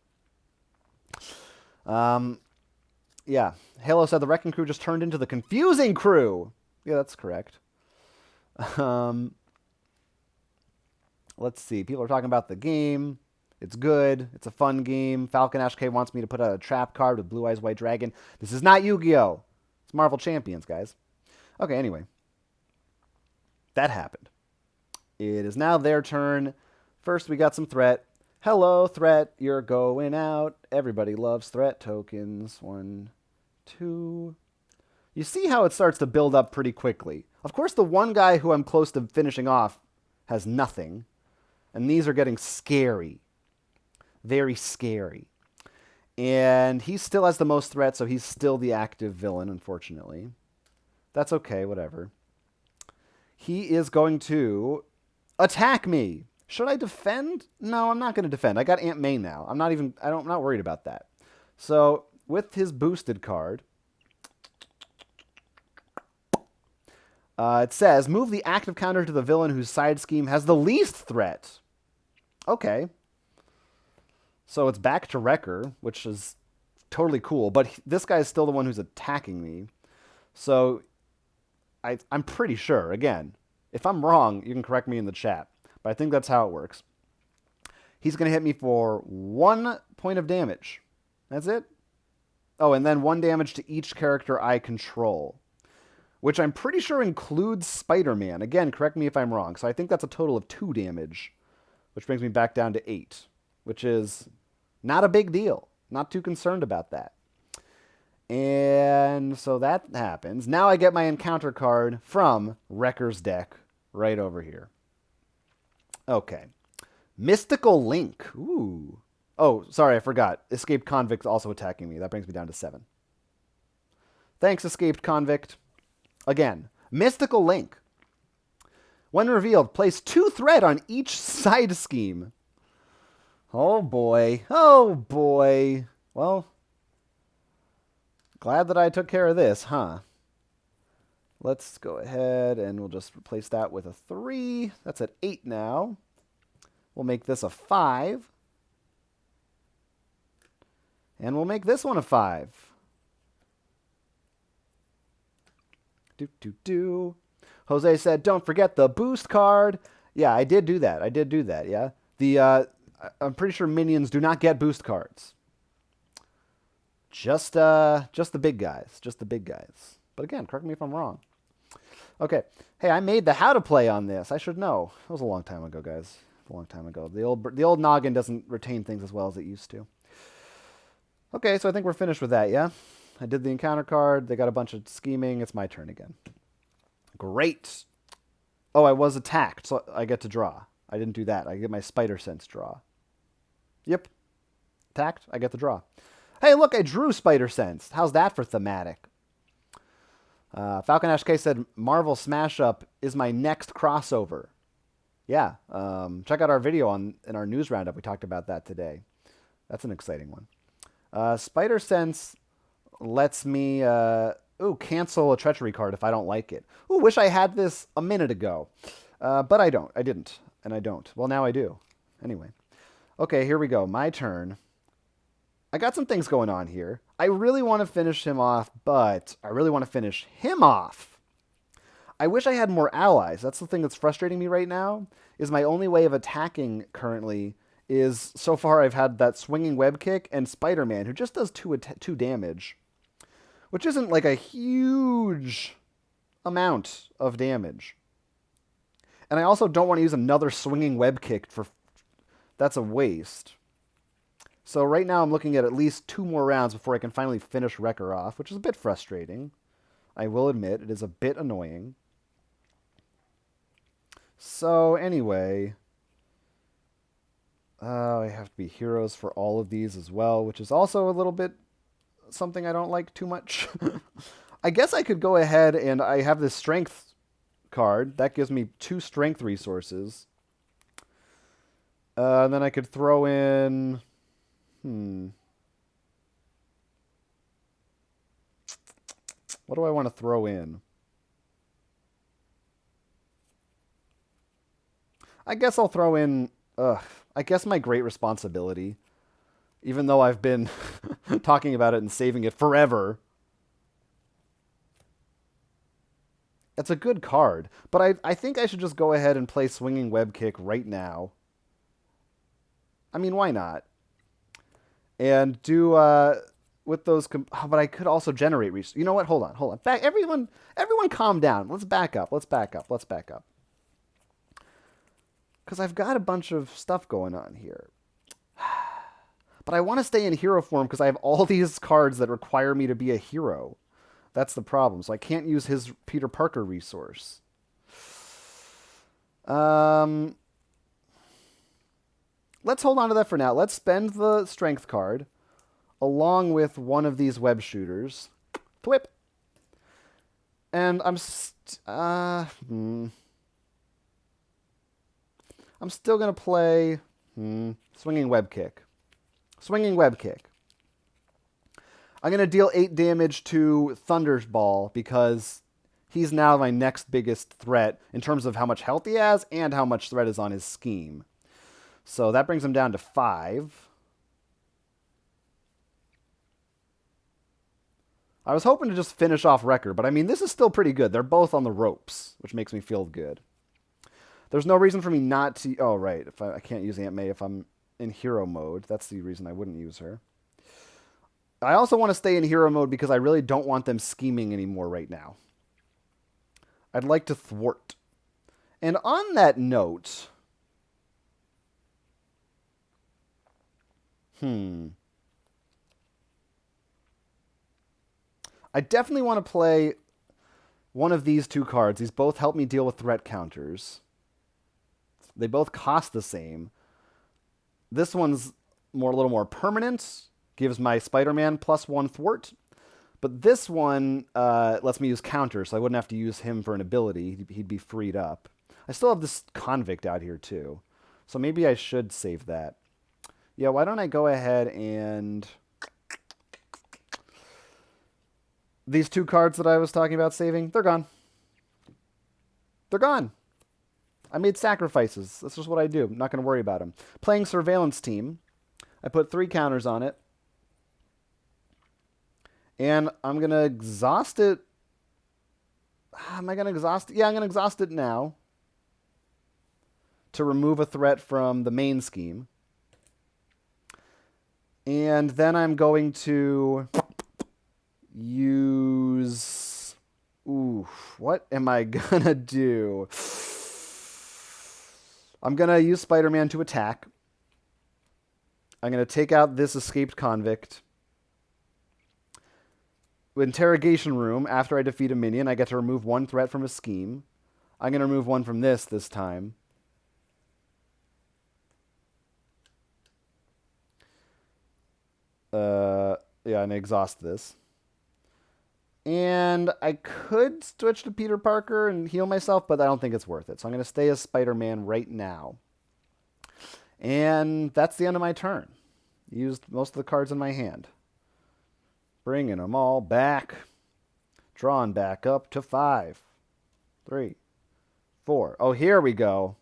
Yeah. Halo said the Wrecking Crew just turned into the Confusing Crew. Yeah, that's correct. Let's see. People are talking about the game. It's good. It's a fun game. Falcon Ash K wants me to put out a trap card with Blue Eyes White Dragon. This is not Yu-Gi-Oh! It's Marvel Champions, guys. Okay, anyway. That happened. It is now their turn. First, we got some threat. Hello, threat. You're going out. Everybody loves threat tokens. 1, 2. You see how it starts to build up pretty quickly. Of course, the one guy who I'm close to finishing off has nothing. And these are getting scary. Very scary. And he still has the most threat, so he's still the active villain, unfortunately. That's okay, whatever. He is going to attack me. Should I defend? No, I'm not going to defend. I got Aunt May now. I'm not worried about that. So, with his boosted card, it says, move the active counter to the villain whose side scheme has the least threat. Okay. So it's back to Wrecker, which is totally cool. But this guy is still the one who's attacking me. So I'm pretty sure, again, if I'm wrong, you can correct me in the chat. But I think that's how it works. He's going to hit me for 1 point of damage. That's it. Oh, and then 1 damage to each character I control, which I'm pretty sure includes Spider-Man. Again, correct me if I'm wrong. So I think that's a total of 2 damage, which brings me back down to 8, which is not a big deal. Not too concerned about that. And so that happens. Now I get my encounter card from Wrecker's deck right over here. Okay. Mystical Link. Ooh. Oh, sorry, I forgot. Escaped Convict also attacking me. That brings me down to 7. Thanks, Escaped Convict. Again, Mystical Link. When revealed, place 2 threat on each side scheme. Oh boy. Oh boy. Well, glad that I took care of this, huh? Let's go ahead and we'll just replace that with a 3. That's at 8 now. We'll make this a 5. And we'll make this one a 5. Jose said, don't forget the boost card. Yeah, I did do that. Yeah. I'm pretty sure minions do not get boost cards. Just the big guys. But again, correct me if I'm wrong. Okay. Hey, I made the how to play on this. I should know. It was a long time ago, guys. A long time ago. The old noggin doesn't retain things as well as it used to. Okay, so I think we're finished with that, yeah? I did the encounter card. They got a bunch of scheming. It's my turn again. Great. Oh, I was attacked, so I get to draw. I didn't do that. I get my Spider Sense draw. Yep. Attacked, I get the draw. Hey, look, I drew Spider Sense. How's that for thematic? Falcon Ash K said, Marvel Smash Up is my next crossover. Yeah. Check out our video in our news roundup. We talked about that today. That's an exciting one. Spider Sense lets me cancel a treachery card if I don't like it. Ooh, wish I had this a minute ago. But I don't. I didn't. And I don't. Well, now I do. Anyway. Okay, here we go. My turn. I got some things going on here. I really want to finish him off, but I really want to finish him off. I wish I had more allies. That's the thing that's frustrating me right now, is my only way of attacking currently is, so far I've had that swinging web kick and Spider-Man, who just does 2 damage, which isn't like a huge amount of damage. And I also don't want to use another swinging web kick for... That's a waste. So right now I'm looking at least 2 more rounds before I can finally finish Wrecker off, which is a bit frustrating. I will admit, it is a bit annoying. So anyway... I have to be heroes for all of these as well, which is also a little bit something I don't like too much. I guess I could go ahead and I have this strength card. That gives me 2 strength resources. And then I could throw in... What do I want to throw in? I guess I'll throw in... I guess my Great Responsibility. Even though I've been talking about it and saving it forever. It's a good card. But I think I should just go ahead and play Swinging Web Kick right now. I mean, why not? And do... with those... but I could also generate... You know what? Hold on. Everyone calm down. Let's back up. Because I've got a bunch of stuff going on here. But I want to stay in hero form because I have all these cards that require me to be a hero. That's the problem. So I can't use his Peter Parker resource. Let's hold on to that for now. Let's spend the strength card along with one of these web shooters. Thwip. And I'm still going to play Swinging Web Kick. I'm going to deal 8 damage to Thunderball because he's now my next biggest threat in terms of how much health he has and how much threat is on his scheme. So that brings him down to 5. I was hoping to just finish off Wrecker, but I mean, this is still pretty good. They're both on the ropes, which makes me feel good. There's no reason for me not to... Oh, right. If I can't use Aunt May if I'm in hero mode. That's the reason I wouldn't use her. I also want to stay in hero mode because I really don't want them scheming anymore right now. I'd like to thwart. And on that note... I definitely want to play one of these 2 cards. These both help me deal with threat counters. They both cost the same. This one's a little more permanent. Gives my Spider-Man +1 thwart. But this one lets me use counters, so I wouldn't have to use him for an ability. He'd be freed up. I still have this Convict out here, too. So maybe I should save that. Yeah, why don't I go ahead and... These 2 cards that I was talking about saving, they're gone. They're gone. I made sacrifices. That's just what I do. I'm not going to worry about them. Playing Surveillance Team. I put 3 counters on it. And I'm going to exhaust it. Am I going to exhaust it? Yeah, I'm going to exhaust it now. To remove a threat from the main scheme. And then I'm going to use... Ooh, what am I going to do? I'm going to use Spider-Man to attack. I'm going to take out this escaped convict. Interrogation room. After I defeat a minion, I get to remove 1 threat from a scheme. I'm going to remove 1 from this time. Yeah, and exhaust this. And I could switch to Peter Parker and heal myself, but I don't think it's worth it. So I'm going to stay as Spider-Man right now. And that's the end of my turn. Used most of the cards in my hand. Bringing them all back. Drawn back up to 5. 3. 4. Oh, here we go.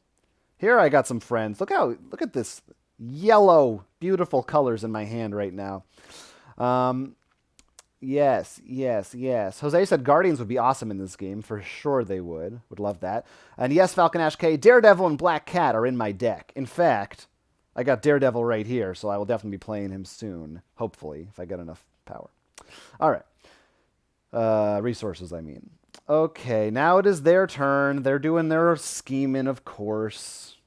Here I got some friends. Look at this yellow, beautiful colors in my hand right now. Yes. Jose said Guardians would be awesome in this game. For sure they would. Would love that. And yes, Falcon Ash K, Daredevil and Black Cat are in my deck. In fact, I got Daredevil right here, so I will definitely be playing him soon. Hopefully, if I get enough power. All right. Resources, I mean. Okay, now it is their turn. They're doing their scheming, of course.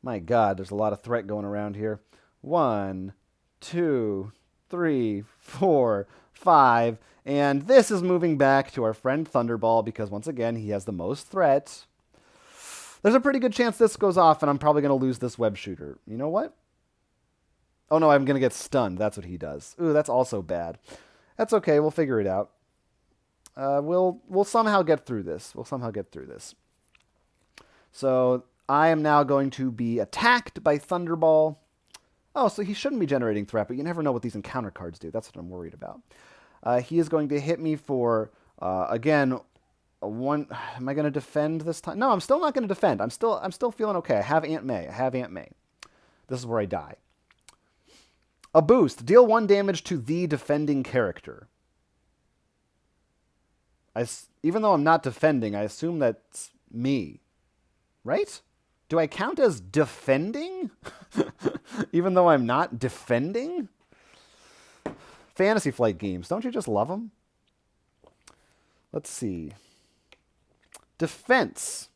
My God, there's a lot of threat going around here. 1, 2, 3, 4, 5. And this is moving back to our friend Thunderball because, once again, he has the most threat. There's a pretty good chance this goes off, and I'm probably going to lose this web shooter. You know what? Oh, no, I'm going to get stunned. That's what he does. Ooh, that's also bad. That's okay. We'll figure it out. We'll somehow get through this. So I am now going to be attacked by Thunderball. Oh, so he shouldn't be generating threat, but you never know what these encounter cards do. That's what I'm worried about. He is going to hit me for, again, one. Am I going to defend this time? No, I'm still not going to defend. I'm still feeling okay. I have Aunt May. This is where I die. A boost. Deal 1 damage to the defending character. Even though I'm not defending, I assume that's me. Right? Do I count as defending? Even though I'm not defending? Fantasy Flight games. Don't you just love them? Let's see. Defense.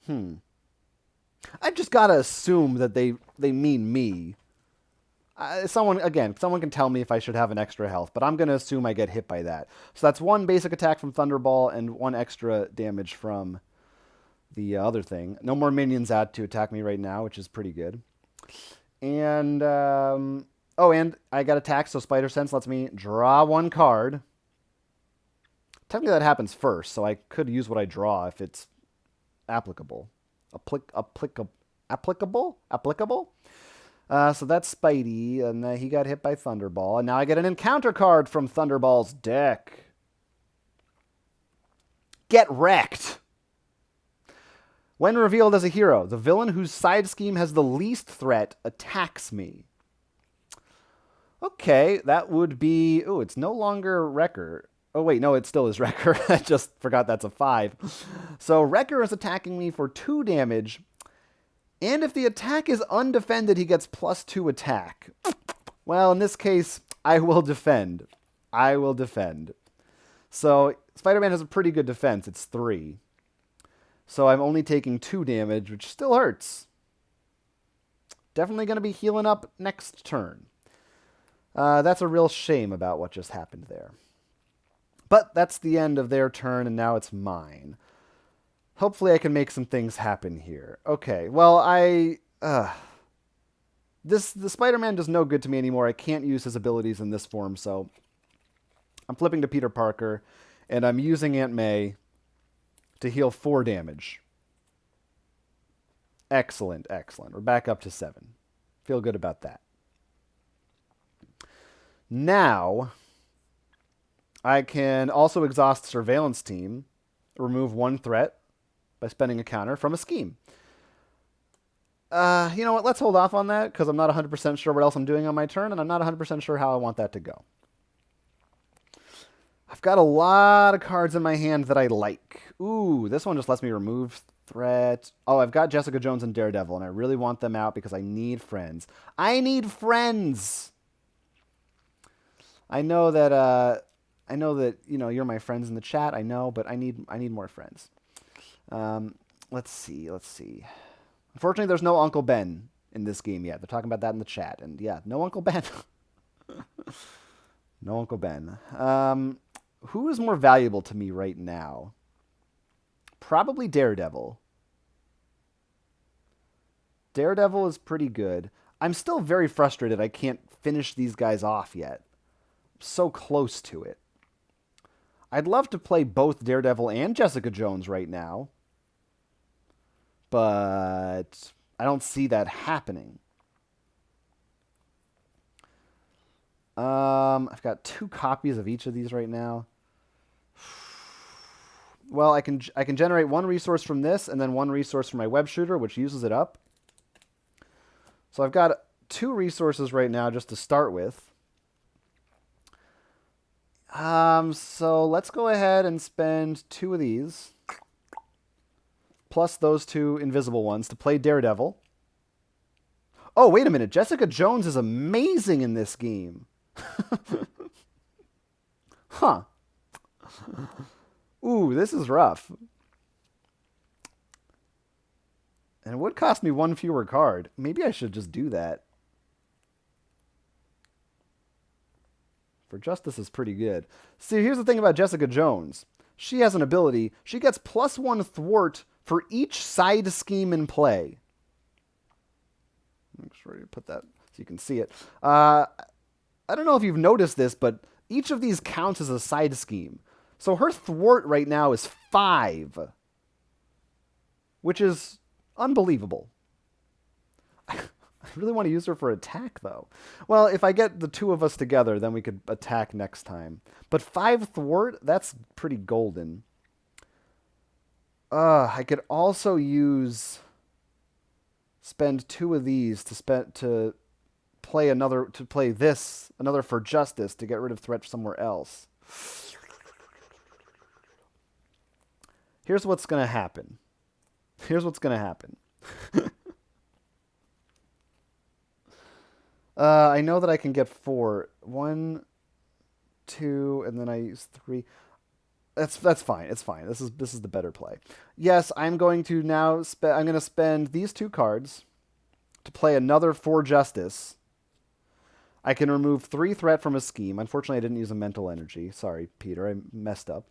I just gotta assume that they mean me. Someone can tell me if I should have an extra health, but I'm going to assume I get hit by that. So that's 1 basic attack from Thunderball and 1 extra damage from the other thing. No more minions out to attack me right now, which is pretty good. And, and I got attacked, so Spider Sense lets me draw 1 card. Technically that happens first, so I could use what I draw if it's applicable. Applicable? So that's Spidey, and he got hit by Thunderball. And now I get an encounter card from Thunderball's deck. Get wrecked! When revealed as a hero, the villain whose side scheme has the least threat attacks me. Okay, that would be... Oh, it's no longer Wrecker. Oh, wait, no, it still is Wrecker. I just forgot that's a 5. So Wrecker is attacking me for 2 damage... And if the attack is undefended, he gets +2 attack. Well, in this case, I will defend. So Spider-Man has a pretty good defense. It's 3. So I'm only taking 2 damage, which still hurts. Definitely going to be healing up next turn. That's a real shame about what just happened there. But that's the end of their turn, and now it's mine. Hopefully I can make some things happen here. Okay, well, the Spider-Man does no good to me anymore. I can't use his abilities in this form, so I'm flipping to Peter Parker, and I'm using Aunt May to heal 4 damage. Excellent. We're back up to 7. Feel good about that. Now, I can also exhaust Surveillance Team, remove 1 threat, by spending a counter from a scheme. You know what? Let's hold off on that because I'm not 100% sure what else I'm doing on my turn, and I'm not 100% sure how I want that to go. I've got a lot of cards in my hand that I like. Ooh, this one just lets me remove threat. Oh, I've got Jessica Jones and Daredevil, and I really want them out because I need friends. I know that you're my friends in the chat. I know, but I need more friends. Let's see. Unfortunately, there's no Uncle Ben in this game yet. They're talking about that in the chat. And yeah, no Uncle Ben. No Uncle Ben. Who is more valuable to me right now? Probably Daredevil. Daredevil is pretty good. I'm still very frustrated I can't finish these guys off yet. I'm so close to it. I'd love to play both Daredevil and Jessica Jones right now. But I don't see that happening. I've got 2 copies of each of these right now. Well, I can generate 1 resource from this and then 1 resource from my web shooter, which uses it up. So I've got 2 resources right now just to start with. So let's go ahead and spend 2 of these, plus those 2 invisible ones, to play Daredevil. Oh, wait a minute. Jessica Jones is amazing in this game. Huh. Ooh, this is rough. And it would cost me 1 fewer card. Maybe I should just do that. For Justice is pretty good. See, here's the thing about Jessica Jones. She has an ability. She gets +1 thwart for each side scheme in play. Make sure you put that. so you can see it. I don't know if you've noticed this, but each of these counts as a side scheme. So her thwart right now is 5, which is unbelievable. I really want to use her for attack, though. Well, if I get the two of us together, then we could attack next time. But 5 thwart, that's pretty golden. I could also spend 2 of these to play another for justice to get rid of threat somewhere else. Here's what's gonna happen. I know that I can get 4. 1, 2, and then I use 3. That's fine. It's fine. This is the better play. Yes, I'm going to now I'm going to spend these 2 cards to play another 4 justice. I can remove 3 threat from a scheme. Unfortunately, I didn't use a mental energy. Sorry, Peter, I messed up.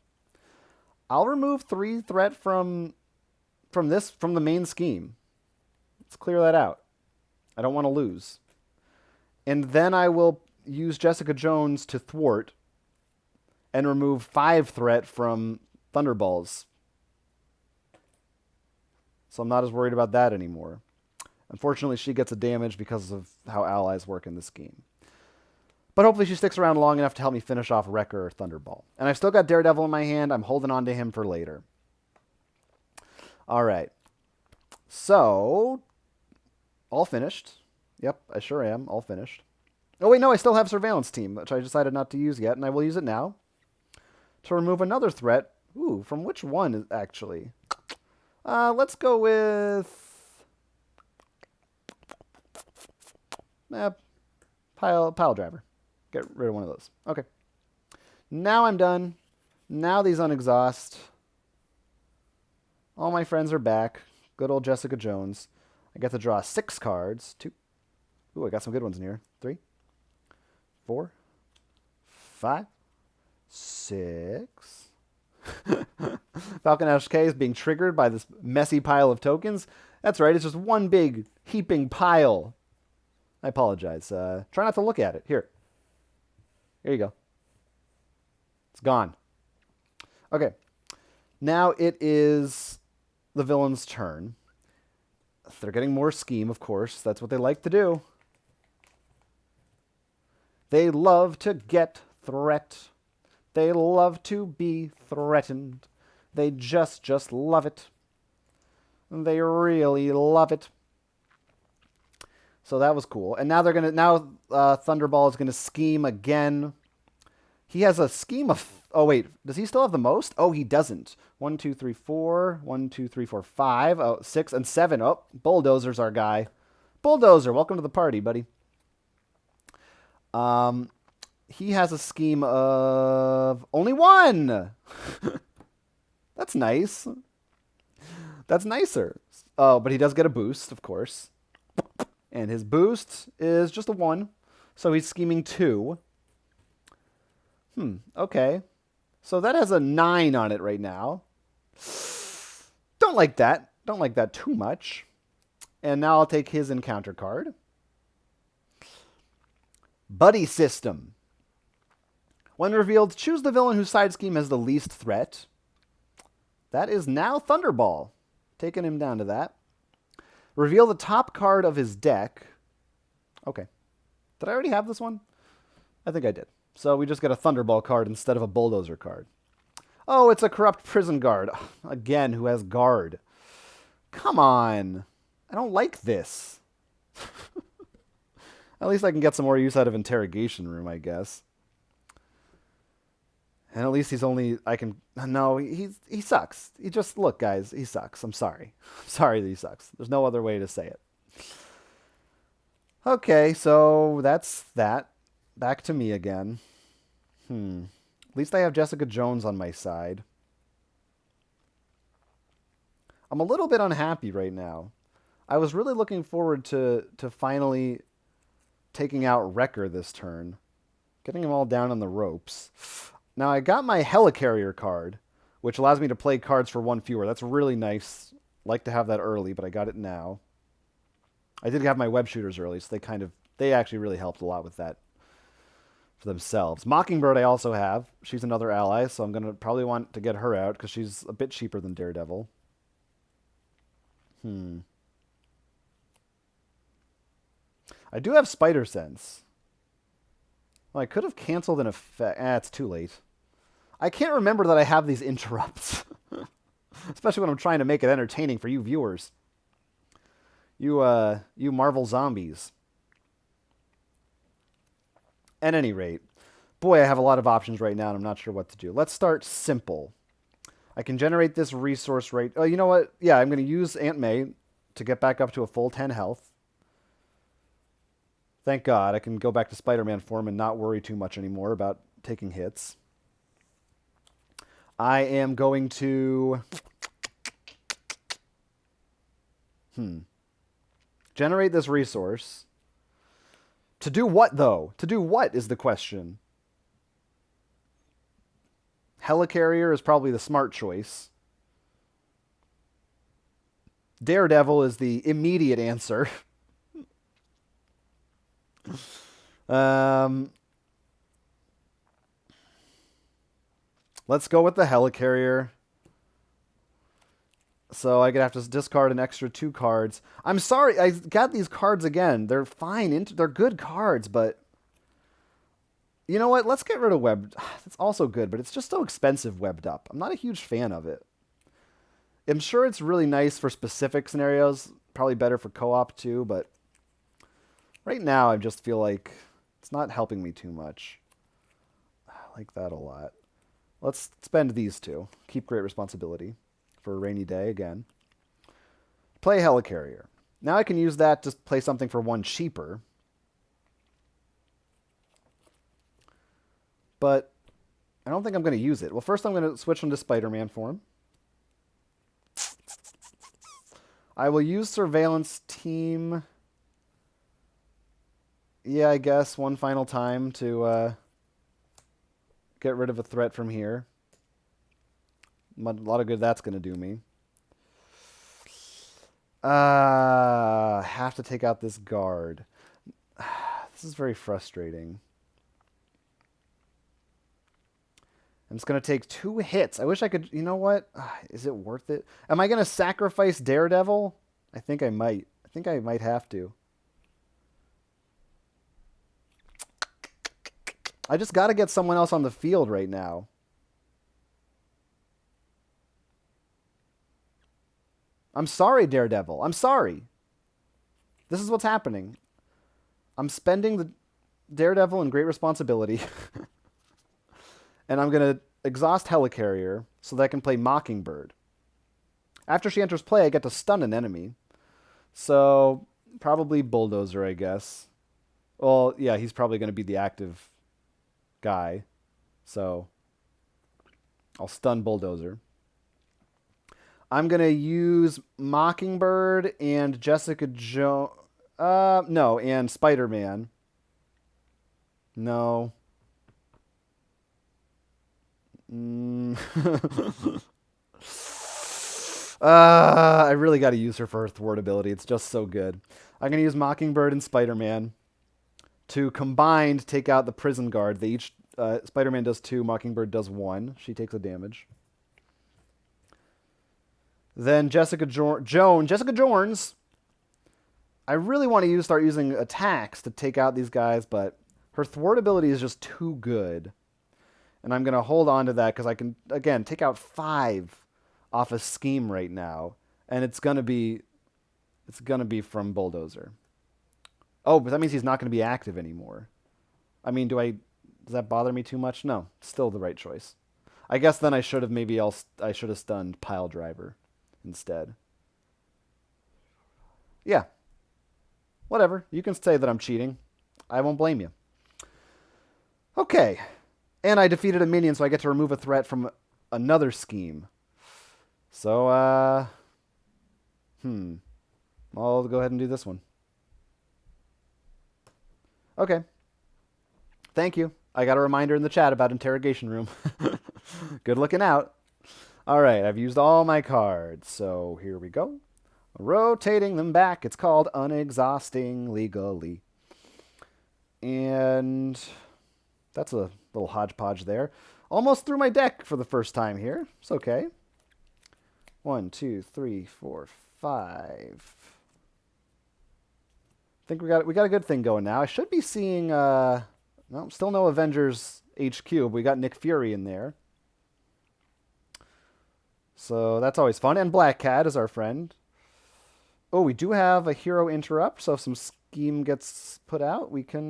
I'll remove 3 threat from the main scheme. Let's clear that out. I don't want to lose. And then I will use Jessica Jones to thwart and remove 5 threat from Thunderballs. So I'm not as worried about that anymore. Unfortunately, she gets a damage because of how allies work in this game. But hopefully she sticks around long enough to help me finish off Wrecker or Thunderball. And I've still got Daredevil in my hand. I'm holding on to him for later. All right. So, all finished. Yep, I sure am. All finished. Oh, wait, no, I still have Surveillance Team, which I decided not to use yet, and I will use it now to remove another threat. Ooh, from which one, actually? Let's go with... Pile Driver. Get rid of one of those. Okay. Now I'm done. Now these unexhaust. All my friends are back. Good old Jessica Jones. I get to draw 6 cards. 2. Ooh, I got some good ones in here. 3, 4, 5, 6. Falcon HK is being triggered by this messy pile of tokens. That's right, it's just one big heaping pile. I apologize. Try not to look at it. Here you go. It's gone. Okay. Now it is the villain's turn. They're getting more scheme, of course. That's what they like to do. They love to get threat. They love to be threatened. They just love it. They really love it. So that was cool. And now Thunderball is gonna scheme again. He has a scheme of... Oh, wait. Does he still have the most? Oh, he doesn't. 1, 2, 3, 4. 1, 2, 3, 4, 5. Oh, 6 and 7. Oh, Bulldozer's our guy. Bulldozer, welcome to the party, buddy. He has a scheme of only 1. That's nice. That's nicer. Oh, but he does get a boost, of course. And his boost is just a 1. So he's scheming 2. Okay. So that has a 9 on it right now. Don't like that. Don't like that too much. And now I'll take his encounter card. Buddy System. When revealed, choose the villain whose side scheme has the least threat. That is now Thunderball. Taking him down to that. Reveal the top card of his deck. Okay. Did I already have this one? I think I did. So we just get a Thunderball card instead of a Bulldozer card. Oh, it's a Corrupt Prison Guard. Again, who has guard. Come on. I don't like this. At least I can get some more use out of Interrogation Room, I guess. And at least he's only... No, he sucks. He just... Look, guys, he sucks. I'm sorry. I'm sorry that he sucks. There's no other way to say it. Okay, so that's that. Back to me again. At least I have Jessica Jones on my side. I'm a little bit unhappy right now. I was really looking forward to finally taking out Wrecker this turn. Getting him all down on the ropes. Now, I got my Helicarrier card, which allows me to play cards for 1 fewer. That's really nice. Like to have that early, but I got it now. I did have my Web Shooters early, so they kind of They actually really helped a lot with that for themselves. Mockingbird I also have. She's another ally, so I'm going to probably want to get her out because she's a bit cheaper than Daredevil. I do have Spider Sense. Well, I could have canceled an effect. It's too late. I can't remember that I have these interrupts. Especially when I'm trying to make it entertaining for you viewers. You Marvel zombies. At any rate, boy, I have a lot of options right now, and I'm not sure what to do. Let's start simple. I can generate this resource right... Oh, you know what? Yeah, I'm going to use Aunt May to get back up to a full 10 health. Thank God, I can go back to Spider-Man form and not worry too much anymore about taking hits. I am going to... generate this resource. To do what, though? To do what is the question. Helicarrier is probably the smart choice. Daredevil is the immediate answer. Let's go with the Helicarrier. So I'm going to have to discard an extra 2 cards. I'm sorry, I got these cards again. They're fine. They're good cards, but... You know what? Let's get rid of Web. It's also good, but it's just so expensive, Webbed Up. I'm not a huge fan of it. I'm sure it's really nice for specific scenarios. Probably better for co-op too, but... Right now, I just feel like it's not helping me too much. I like that a lot. Let's spend these 2. Keep great responsibility for a rainy day again. Play Helicarrier. Now I can use that to play something for 1 cheaper. But I don't think I'm going to use it. Well, first I'm going to switch into Spider-Man form. I will use Surveillance Team... Yeah, I guess one final time to get rid of a threat from here. A lot of good that's going to do me. Have to take out this guard. This is very frustrating. I'm just going to take 2 hits. I wish I could... You know what? Is it worth it? Am I going to sacrifice Daredevil? I think I might. I think I might have to. I just got to get someone else on the field right now. I'm sorry, Daredevil. I'm sorry. This is what's happening. I'm spending the Daredevil in great responsibility. And I'm going to exhaust Helicarrier so that I can play Mockingbird. After she enters play, I get to stun an enemy. So, probably Bulldozer, I guess. Well, yeah, he's probably going to be the active guy. So, I'll stun Bulldozer. I'm going to use Mockingbird and Jessica Jones. No, and Spider-Man. No. I really got to use her for her thwart ability. It's just so good. I'm going to use Mockingbird and Spider-Man to combined take out the prison guard. They each Spider-Man does 2, Mockingbird does 1. She takes a damage. Then Jessica Jones. I really want to start using attacks to take out these guys, but her thwart ability is just too good. And I'm going to hold on to that because I can, again, take out 5 off a scheme right now. And it's going to be from Bulldozer. Oh, but that means he's not going to be active anymore. I mean, does that bother me too much? No, still the right choice. I guess then I should have stunned Pile Driver instead. Yeah. Whatever. You can say that I'm cheating. I won't blame you. Okay. And I defeated a minion, so I get to remove a threat from another scheme. So, I'll go ahead and do this one. Okay. Thank you. I got a reminder in the chat about Interrogation Room. Good looking out. All right, I've used all my cards, so here we go. Rotating them back. It's called Unexhausting Legally. And that's a little hodgepodge there. Almost through my deck for the first time here. It's okay. 1, 2, 3, 4, 5. I think we got a good thing going now. I should be seeing no, still no Avengers HQ, but we got Nick Fury in there. So that's always fun. And Black Cat is our friend. Oh, we do have a hero interrupt, so if some scheme gets put out, we can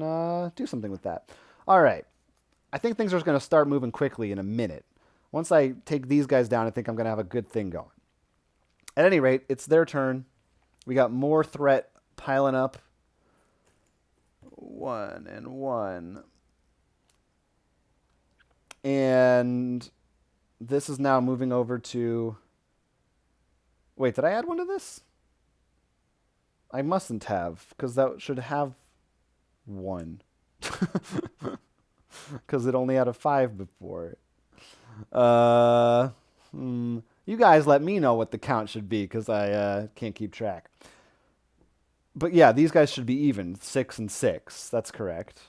do something with that. All right. I think things are going to start moving quickly in a minute. Once I take these guys down, I think I'm going to have a good thing going. At any rate, it's their turn. We got more threat piling up. 1 and 1. And this is now moving over to... Wait, did I add one to this? I mustn't have, because that should have 1. Because it only had a 5 before. You guys let me know what the count should be, because I can't keep track. But yeah, these guys should be even. 6 and 6. That's correct.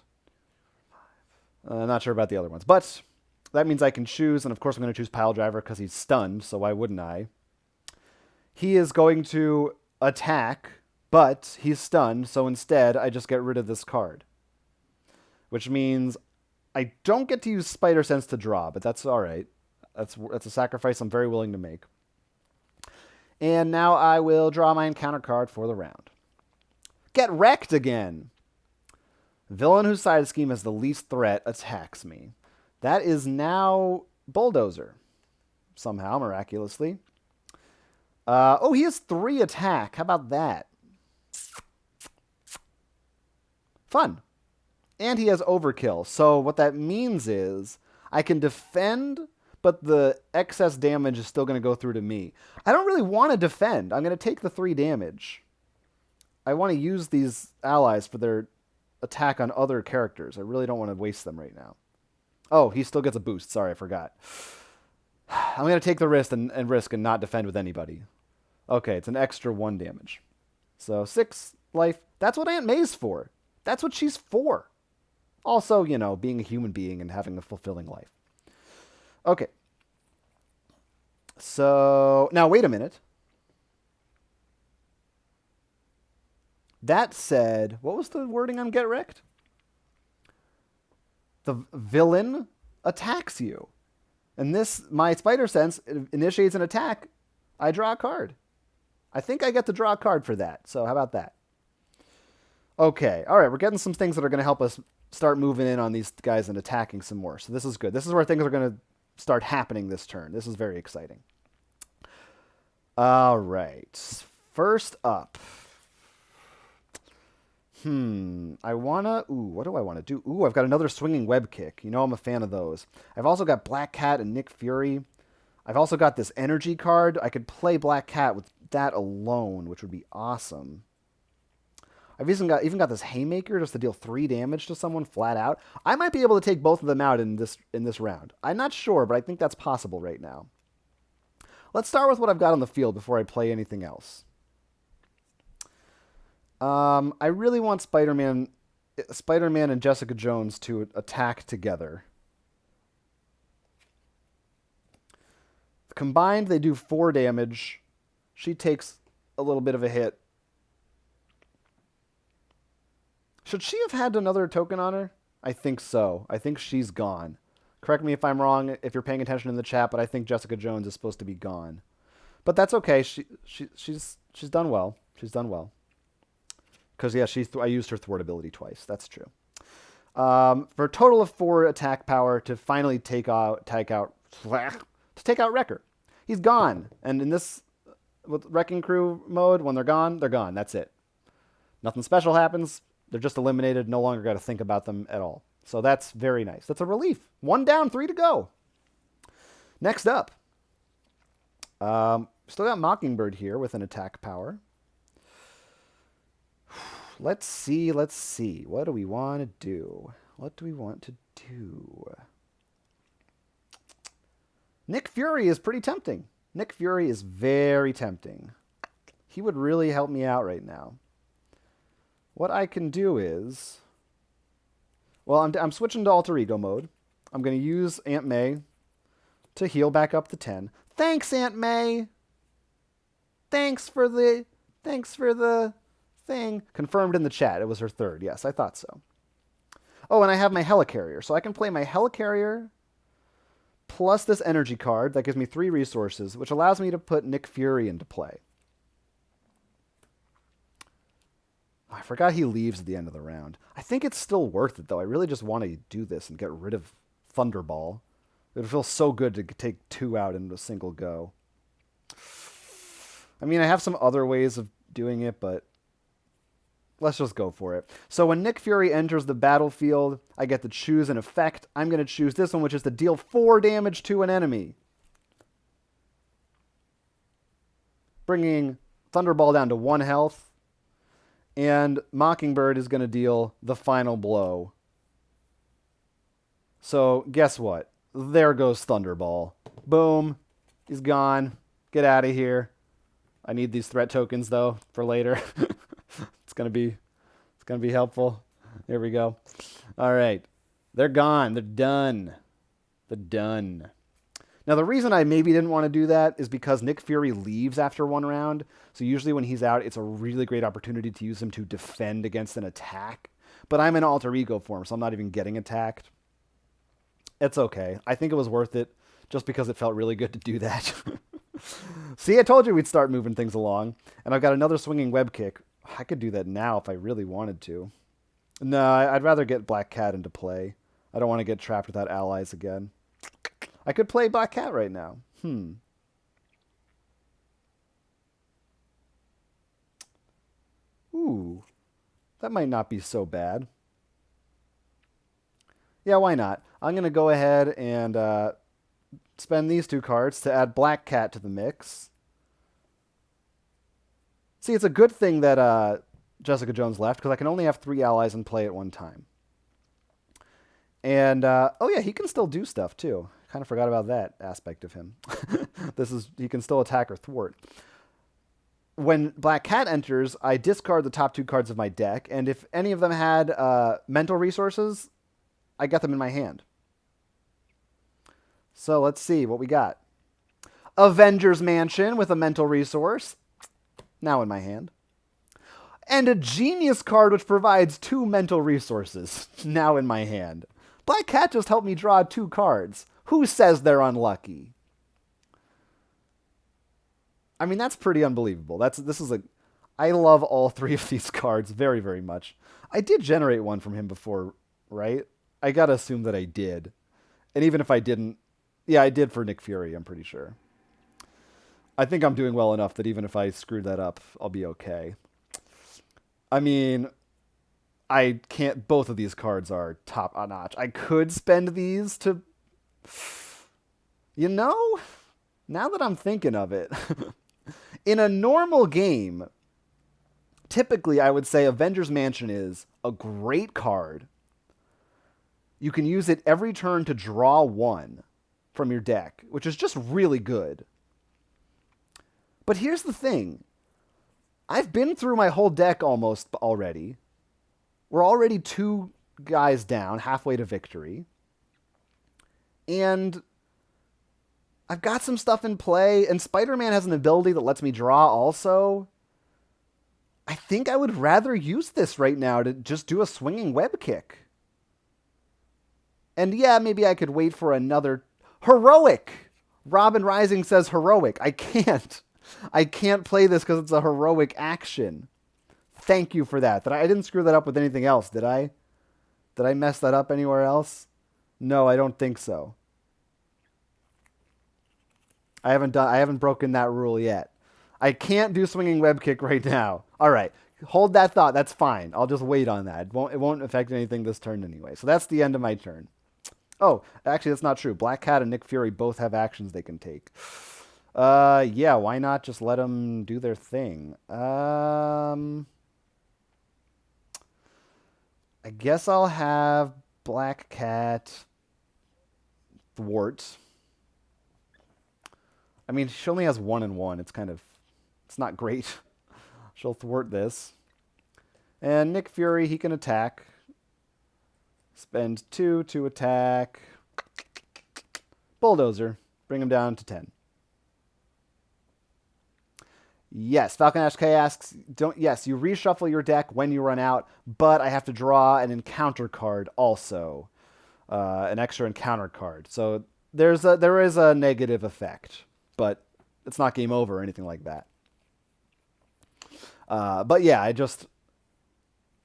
Not sure about the other ones. But that means I can choose, and of course I'm going to choose Pile Driver because he's stunned, so why wouldn't I? He is going to attack, but he's stunned, so instead I just get rid of this card. Which means I don't get to use Spider Sense to draw, but that's all right. That's a sacrifice I'm very willing to make. And now I will draw my encounter card for the round. Get wrecked again! Villain whose side scheme has the least threat attacks me. That is now Bulldozer. Somehow, miraculously. Oh, he has 3 attack. How about that? Fun. And he has Overkill. So what that means is I can defend, but the excess damage is still going to go through to me. I don't really want to defend. I'm going to take the 3 damage. I want to use these allies for their attack on other characters. I really don't want to waste them right now. Oh, he still gets a boost. Sorry, I forgot. I'm going to take the risk and not defend with anybody. Okay, it's an extra 1 damage. So 6 life. That's what Aunt May's for. That's what she's for. Also, you know, being a human being and having a fulfilling life. Okay. So, now wait a minute. That said, what was the wording on Get Wrecked? The villain attacks you. And this, my Spider Sense, initiates an attack. I draw a card. I think I get to draw a card for that. So how about that? Okay. All right. We're getting some things that are going to help us start moving in on these guys and attacking some more. So this is good. This is where things are going to start happening this turn. This is very exciting. All right. First up. What do I want to do? I've got another swinging web kick. You know I'm a fan of those. I've also got Black Cat and Nick Fury. I've also got this energy card. I could play Black Cat with that alone, which would be awesome. I've even got this Haymaker just to deal 3 damage to someone flat out. I might be able to take both of them out in this round. I'm not sure, but I think that's possible right now. Let's start with what I've got on the field before I play anything else. I really want Spider-Man and Jessica Jones to attack together. Combined, they do 4 damage. She takes a little bit of a hit. Should she have had another token on her? I think so. I think she's gone. Correct me if I'm wrong if you're paying attention in the chat, but I think Jessica Jones is supposed to be gone. But that's okay. She's done well. She's done well. Because, yeah, I used her thwart ability twice. That's true. For a total of 4 attack power to finally take out Wrecker. He's gone. And in this, with Wrecking Crew mode, when they're gone, they're gone. That's it. Nothing special happens. They're just eliminated. No longer got to think about them at all. So that's very nice. That's a relief. 1 down, 3 to go. Next up. Still got Mockingbird here with an attack power. Let's see. What do we want to do? Nick Fury is pretty tempting. Nick Fury is very tempting. He would really help me out right now. What I can do is... Well, I'm switching to alter ego mode. I'm going to use Aunt May to heal back up to 10. Thanks, Aunt May. Thanks for the thing. Confirmed in the chat. It was her third. Yes, I thought so. Oh, and I have my Helicarrier. So I can play my Helicarrier plus this energy card. That gives me 3 resources, which allows me to put Nick Fury into play. I forgot he leaves at the end of the round. I think it's still worth it, though. I really just want to do this and get rid of Thunderball. It would feel so good to take 2 out in a single go. I mean, I have some other ways of doing it, but let's just go for it. So when Nick Fury enters the battlefield, I get to choose an effect. I'm going to choose this one, which is to deal 4 damage to an enemy, bringing Thunderball down to 1 health. And Mockingbird is going to deal the final blow. So guess what? There goes Thunderball. Boom. He's gone. Get out of here. I need these threat tokens, though, for later. It's gonna be helpful. There we go. All right. They're gone. They're done. They're done. Now, the reason I maybe didn't want to do that is because Nick Fury leaves after 1 round. So usually when he's out, it's a really great opportunity to use him to defend against an attack. But I'm in alter ego form, so I'm not even getting attacked. It's okay. I think it was worth it just because it felt really good to do that. See, I told you we'd start moving things along. And I've got another swinging web kick. I could do that now if I really wanted to. No, I'd rather get Black Cat into play. I don't want to get trapped without allies again. I could play Black Cat right now. Ooh. That might not be so bad. Yeah, why not? I'm going to go ahead and spend these 2 cards to add Black Cat to the mix. See, it's a good thing that Jessica Jones left, because I can only have 3 allies in play at one time. And, oh yeah, he can still do stuff, too. Kind of forgot about that aspect of him. He can still attack or thwart. When Black Cat enters, I discard the top 2 cards of my deck, and if any of them had mental resources, I got them in my hand. So let's see what we got. Avengers Mansion with a mental resource, now in my hand. And a Genius card which provides 2 mental resources, now in my hand. Black Cat just helped me draw 2 cards. Who says they're unlucky? I mean, that's pretty unbelievable. I love all 3 of these cards very, very much. I did generate one from him before, right? I gotta assume that I did. And even if I didn't, yeah, I did for Nick Fury, I'm pretty sure. I think I'm doing well enough that even if I screwed that up, I'll be okay. I mean, I can't, both of these cards are top notch. I could spend these to, you know, now that I'm thinking of it, in a normal game, typically I would say Avengers Mansion is a great card. You can use it every turn to draw 1 from your deck, which is just really good. But here's the thing. I've been through my whole deck almost already. We're already 2 guys down, halfway to victory. And I've got some stuff in play, and Spider-Man has an ability that lets me draw also. I think I would rather use this right now to just do a swinging web kick. And yeah, maybe I could wait for another heroic. Robin Rising says heroic. I can't play this because it's a heroic action. Thank you for that. I didn't screw that up with anything else, did I? Did I mess that up anywhere else? No, I don't think so. I haven't broken that rule yet. I can't do swinging web kick right now. All right. Hold that thought. That's fine. I'll just wait on that. It won't affect anything this turn anyway. So that's the end of my turn. Oh, actually, that's not true. Black Cat and Nick Fury both have actions they can take. Yeah, why not just let them do their thing? I guess I'll have Black Cat thwart. I mean, she only has 1 and 1. It's not great. She'll thwart this. And Nick Fury, he can attack. Spend 2 to attack. Bulldozer. Bring him down to 10. Yes, Falcon Ash K asks, yes, you reshuffle your deck when you run out, but I have to draw an encounter card also. An extra encounter card. So there is a negative effect, but it's not game over or anything like that. But yeah, I just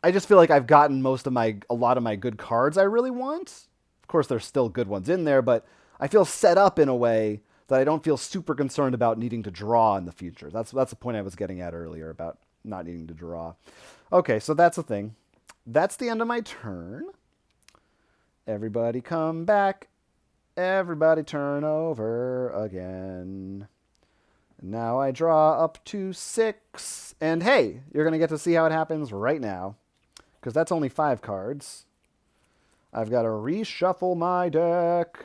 feel like I've gotten a lot of my good cards I really want. Of course, there's still good ones in there, but I feel set up in a way that I don't feel super concerned about needing to draw in the future. That's the point I was getting at earlier about not needing to draw. Okay, so that's the thing. That's the end of my turn. Everybody come back. Everybody turn over again. And now I draw up to 6. And hey, you're going to get to see how it happens right now. Because that's only 5 cards. I've got to reshuffle my deck.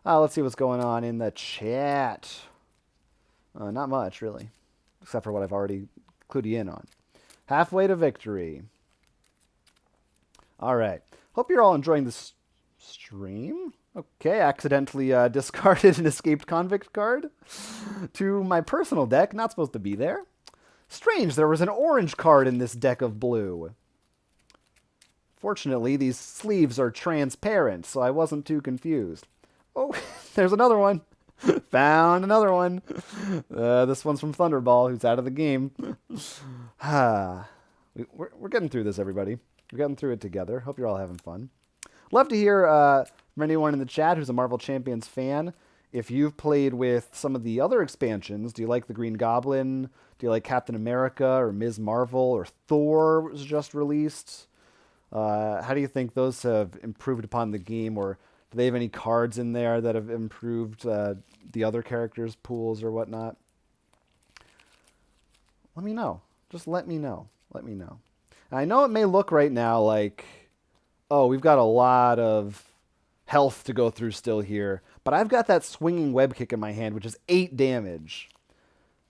Let's see what's going on in the chat. Not much, really. Except for what I've already clued you in on. Halfway to victory. All right. Hope you're all enjoying this stream. Okay, accidentally discarded an escaped convict card to my personal deck. Not supposed to be there. Strange, there was an orange card in this deck of blue. Fortunately, these sleeves are transparent, so I wasn't too confused. Oh, there's another one. Found another one. This one's from Thunderball, who's out of the game. We're getting through this, everybody. We're getting through it together. Hope you're all having fun. Love to hear from anyone in the chat who's a Marvel Champions fan. If you've played with some of the other expansions, do you like the Green Goblin? Do you like Captain America or Ms. Marvel or Thor was just released? How do you think those have improved upon the game, or do they have any cards in there that have improved the other characters' pools or whatnot? Let me know. Just let me know. Let me know. I know it may look right now like, oh, we've got a lot of health to go through still here, but I've got that swinging web kick in my hand, which is 8 damage,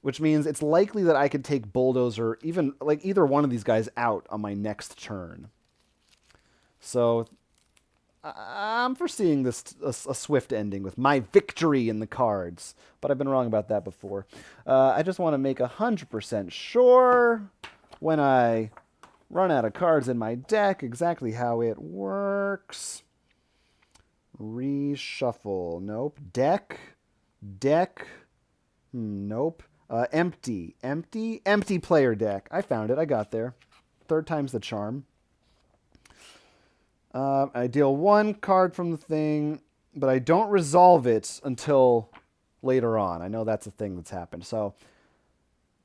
which means it's likely that I could take Bulldozer, even like either one of these guys, out on my next turn. So I'm foreseeing this a swift ending with my victory in the cards, but I've been wrong about that before. I just want to make 100% sure when I run out of cards in my deck exactly how it works. Reshuffle. Nope. Deck. Nope. Empty player deck. I found it. I got there. 3rd time's the charm. I deal 1 card from the thing, but I don't resolve it until later on. I know that's a thing that's happened. So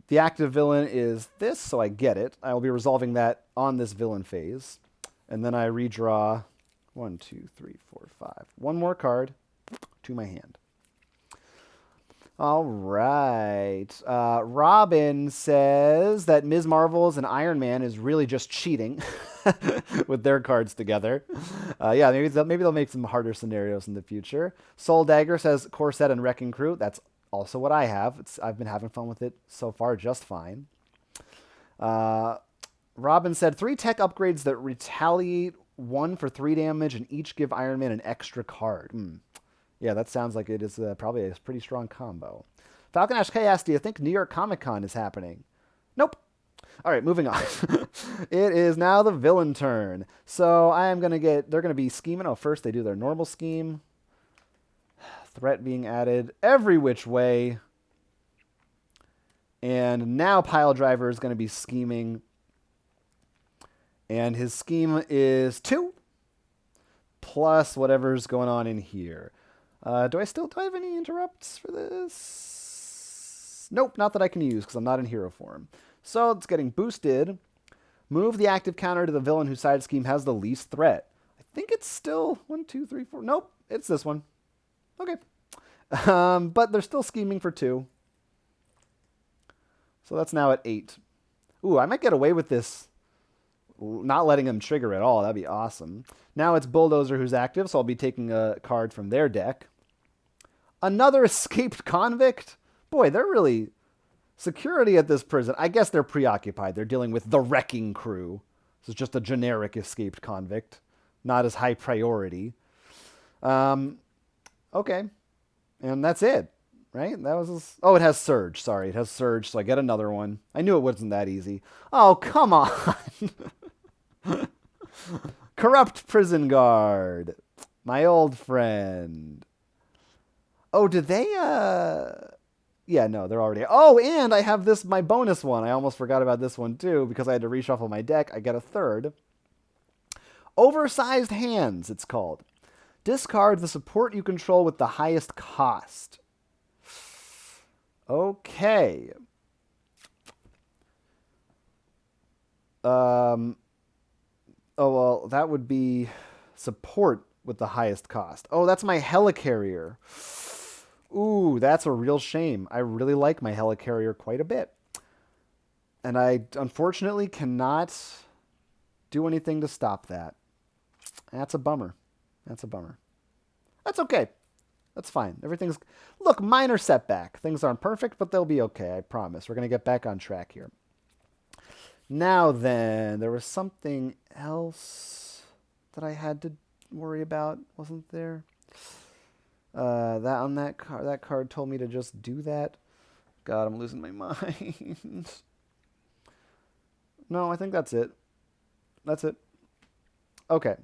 the active villain is this, so I get it. I will be resolving that on this villain phase. And then I redraw 1, 2, 3, 4, 5. 1 more card to my hand. All right. Robin says that Ms. Marvel's and Iron Man is really just cheating with their cards together. Yeah, maybe they'll make some harder scenarios in the future. Soul Dagger says Corset and Wrecking Crew. That's also what I have. I've been having fun with it so far just fine. Robin said 3 tech upgrades that retaliate 1 for 3 damage and each give Iron Man an extra card. Yeah, that sounds like it is probably a pretty strong combo. Falcon Ash K asked, do you think New York Comic Con is happening? Nope. All right, moving on. It is now the villain turn. So they're going to be scheming. Oh, first they do their normal scheme. Threat being added every which way. And now Pile Driver is going to be scheming. And his scheme is 2 plus whatever's going on in here. Do I have any interrupts for this? Nope, not that I can use because I'm not in hero form. So it's getting boosted. Move the active counter to the villain whose side scheme has the least threat. I think it's still 1, 2, 3, 4. Nope, it's this one. Okay. But they're still scheming for 2. So that's now at 8. Ooh, I might get away with this not letting them trigger at all. That'd be awesome. Now it's Bulldozer who's active, so I'll be taking a card from their deck. Another escaped convict? Boy, they're really... Security at this prison. I guess they're preoccupied. They're dealing with the Wrecking Crew. This is just a generic escaped convict. not as high priority. Okay. And that's it, right? That was... Oh, it has Surge. Sorry, it has Surge, so I get another one. I knew it wasn't that easy. Oh, come on! Corrupt Prison Guard. My old friend. Oh, did they, Yeah, no, they're already... Oh, and I have this, my bonus one. I almost forgot about this one, too, because I had to reshuffle my deck. I get a third. Oversized Hands, it's called. Discard the support you control with the highest cost. Okay. Oh, well, that would be support with the highest cost. Oh, that's my Helicarrier. Ooh, that's a real shame. I really like my Helicarrier quite a bit. And I unfortunately cannot do anything to stop that. That's a bummer. That's a bummer. That's okay. That's fine. Everything's... Look, minor setback. Things aren't perfect, but they'll be okay, I promise. We're going to get back on track here. Now then, there was something else that I had to worry about, wasn't there? That card told me to just do that. God, I'm losing my mind. No, I think that's it. That's it. Okay.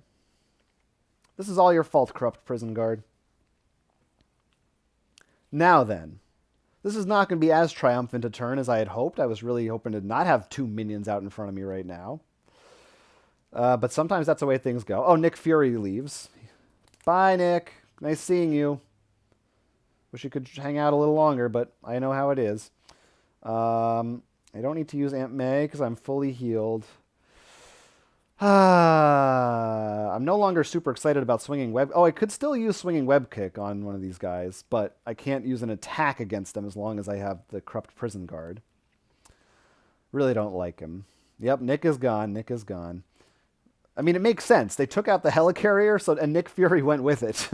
This is all your fault, Corrupt Prison Guard. Now then, this is not going to be as triumphant a turn as I had hoped. I was really hoping to not have 2 minions out in front of me right now. But sometimes that's the way things go. Oh, Nick Fury leaves. Bye, Nick. Nice seeing you. Wish you could hang out a little longer, but I know how it is. I don't need to use Aunt May because I'm fully healed. I'm no longer super excited about swinging web. Oh, I could still use swinging web kick on one of these guys, but I can't use an attack against them as long as I have the Corrupt Prison Guard. Really don't like him. Yep, Nick is gone. Nick is gone. I mean, it makes sense. They took out the Helicarrier, and Nick Fury went with it.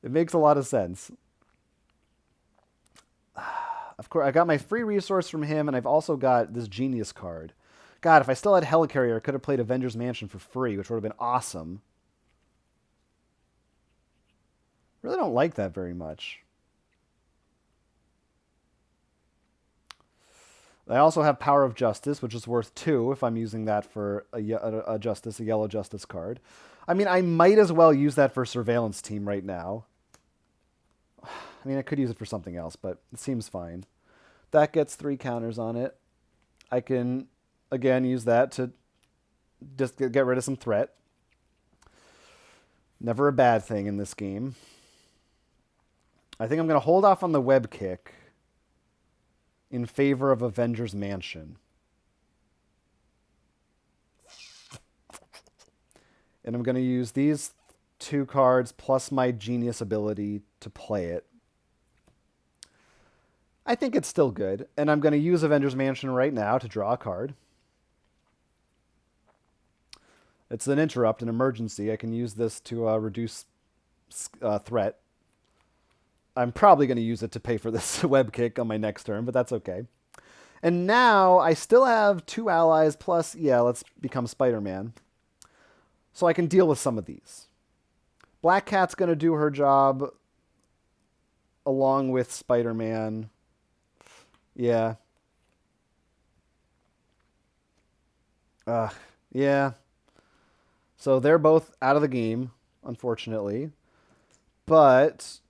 It makes a lot of sense. Of course, I got my free resource from him, and I've also got this Genius card. God, if I still had Helicarrier, I could have played Avengers Mansion for free, which would have been awesome. Really don't like that very much. I also have Power of Justice, which is worth 2 if I'm using that for a yellow Justice card. I mean, I might as well use that for Surveillance Team right now. I mean, I could use it for something else, but it seems fine. That gets 3 counters on it. I can, again, use that to just get rid of some threat. Never a bad thing in this game. I think I'm going to hold off on the web kick in favor of Avengers Mansion. And I'm going to use these 2 cards plus my Genius ability to play it. I think it's still good. And I'm going to use Avengers Mansion right now to draw a card. It's an interrupt, an emergency. I can use this to reduce threat. I'm probably going to use it to pay for this web kick on my next turn, but that's okay. And now I still have 2 allies plus, yeah, let's become Spider-Man. So I can deal with some of these. Black Cat's going to do her job along with Spider-Man. Yeah. Yeah. So they're both out of the game, unfortunately. But,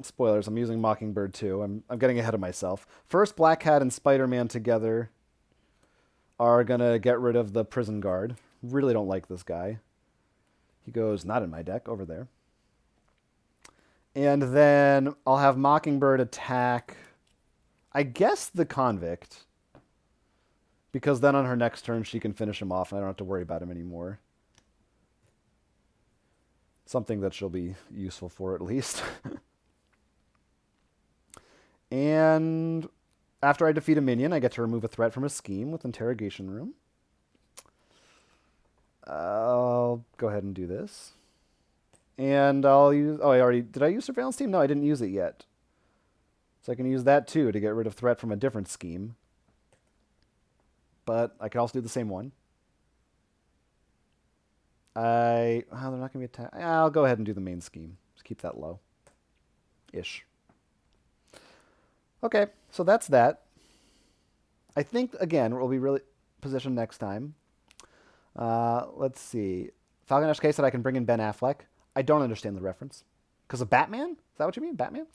spoilers, I'm using Mockingbird too. I'm getting ahead of myself. First, Black Cat and Spider-Man together are going to get rid of the Prison Guard. Really don't like this guy. He goes, not in my deck, over there. And then I'll have Mockingbird attack, I guess, the Convict. Because then on her next turn, she can finish him off and I don't have to worry about him anymore. Something that she'll be useful for, at least. And after I defeat a minion, I get to remove a threat from a scheme with Interrogation Room. I'll go ahead and do this. And I'll use... Oh, did I use Surveillance Team? No, I didn't use it yet. So I can use that, too, to get rid of threat from a different scheme. But I can also do the same one. they're not going to be attacked. I'll go ahead and do the main scheme. Just keep that low. Ish. Okay, so that's that. I think, again, we'll be really positioned next time. Let's see. Falcon HK said I can bring in Ben Affleck. I don't understand the reference. Because of Batman? Is that what you mean? Batman?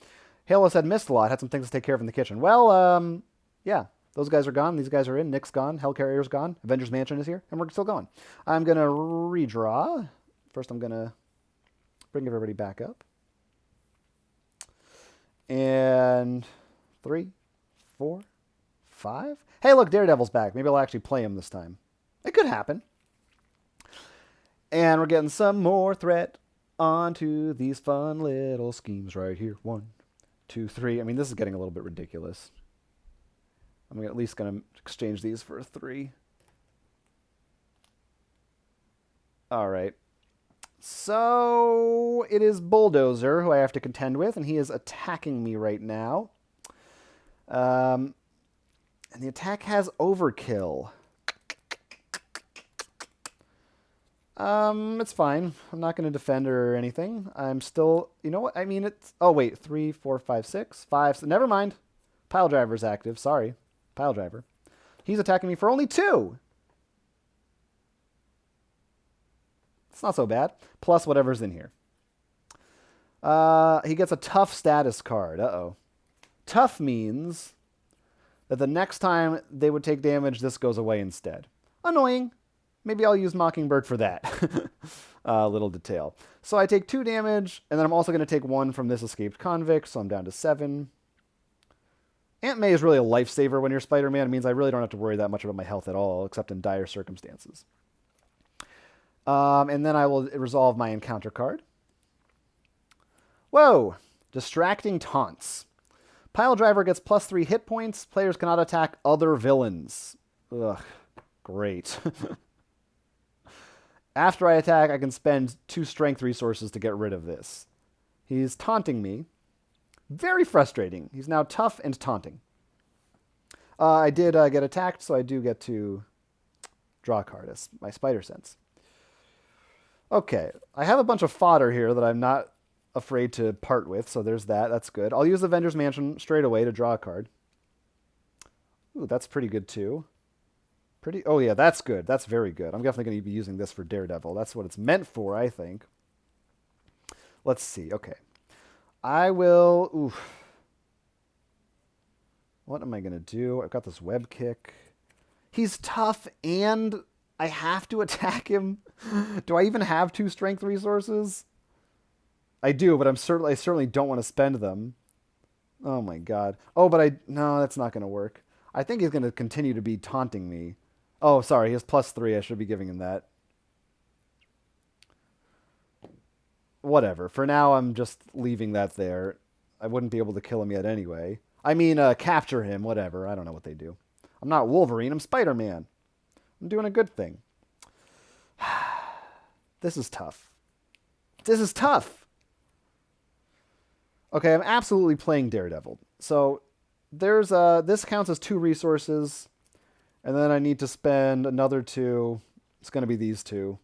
Halo said missed a lot. Had some things to take care of in the kitchen. Well, yeah. Those guys are gone. These guys are in. Nick's gone. Hellcarrier's gone. Avengers Mansion is here. And we're still going. I'm going to redraw. First, I'm going to bring everybody back up. And 3, 4, 5. Hey, look, Daredevil's back. Maybe I'll actually play him this time. It could happen. And we're getting some more threat onto these fun little schemes right here. 1, 2, 3. I mean, this is getting a little bit ridiculous. I'm at least going to exchange these for a 3. All right. So it is Bulldozer who I have to contend with, and he is attacking me right now. And the attack has overkill. It's fine. I'm not going to defend or anything. I'm still, you know what? I mean, it's, oh wait, 3, 4, 5, 6, 5. So never mind. Pile Driver's active. Sorry. Pile Driver. He's attacking me for only 2. It's not so bad. Plus whatever's in here. He gets a tough status card. Uh-oh. Tough means that the next time they would take damage, this goes away instead. Annoying. Maybe I'll use Mockingbird for that. Little detail. So I take 2 damage, and then I'm also going to take 1 from this escaped convict, so I'm down to 7. Aunt May is really a lifesaver when you're Spider-Man. It means I really don't have to worry that much about my health at all, except in dire circumstances. And then I will resolve my encounter card. Whoa! Distracting Taunts. Pile Driver gets +3 hit points. Players cannot attack other villains. Ugh. Great. After I attack, I can spend 2 strength resources to get rid of this. He's taunting me. Very frustrating. He's now tough and taunting. I did get attacked, so I do get to draw a card as my Spider Sense. Okay, I have a bunch of fodder here that I'm not afraid to part with, so there's that. That's good. I'll use Avengers Mansion straight away to draw a card. Ooh, that's pretty good too. Oh yeah, that's good. That's very good. I'm definitely going to be using this for Daredevil. That's what it's meant for, I think. Let's see. Okay. I will... Oof. What am I going to do? I've got this web kick. He's tough and I have to attack him. Do I even have 2 strength resources? I do, but I certainly don't want to spend them. Oh my god. Oh, but no, that's not going to work. I think he's going to continue to be taunting me. Oh, sorry, he has +3. I should be giving him that. Whatever. For now, I'm just leaving that there. I wouldn't be able to kill him yet anyway. I mean, capture him, whatever. I don't know what they do. I'm not Wolverine, I'm Spider-Man. I'm doing a good thing. This is tough. This is tough! Okay, I'm absolutely playing Daredevil. So, there's this counts as 2 resources. And then I need to spend another 2. It's going to be these 2.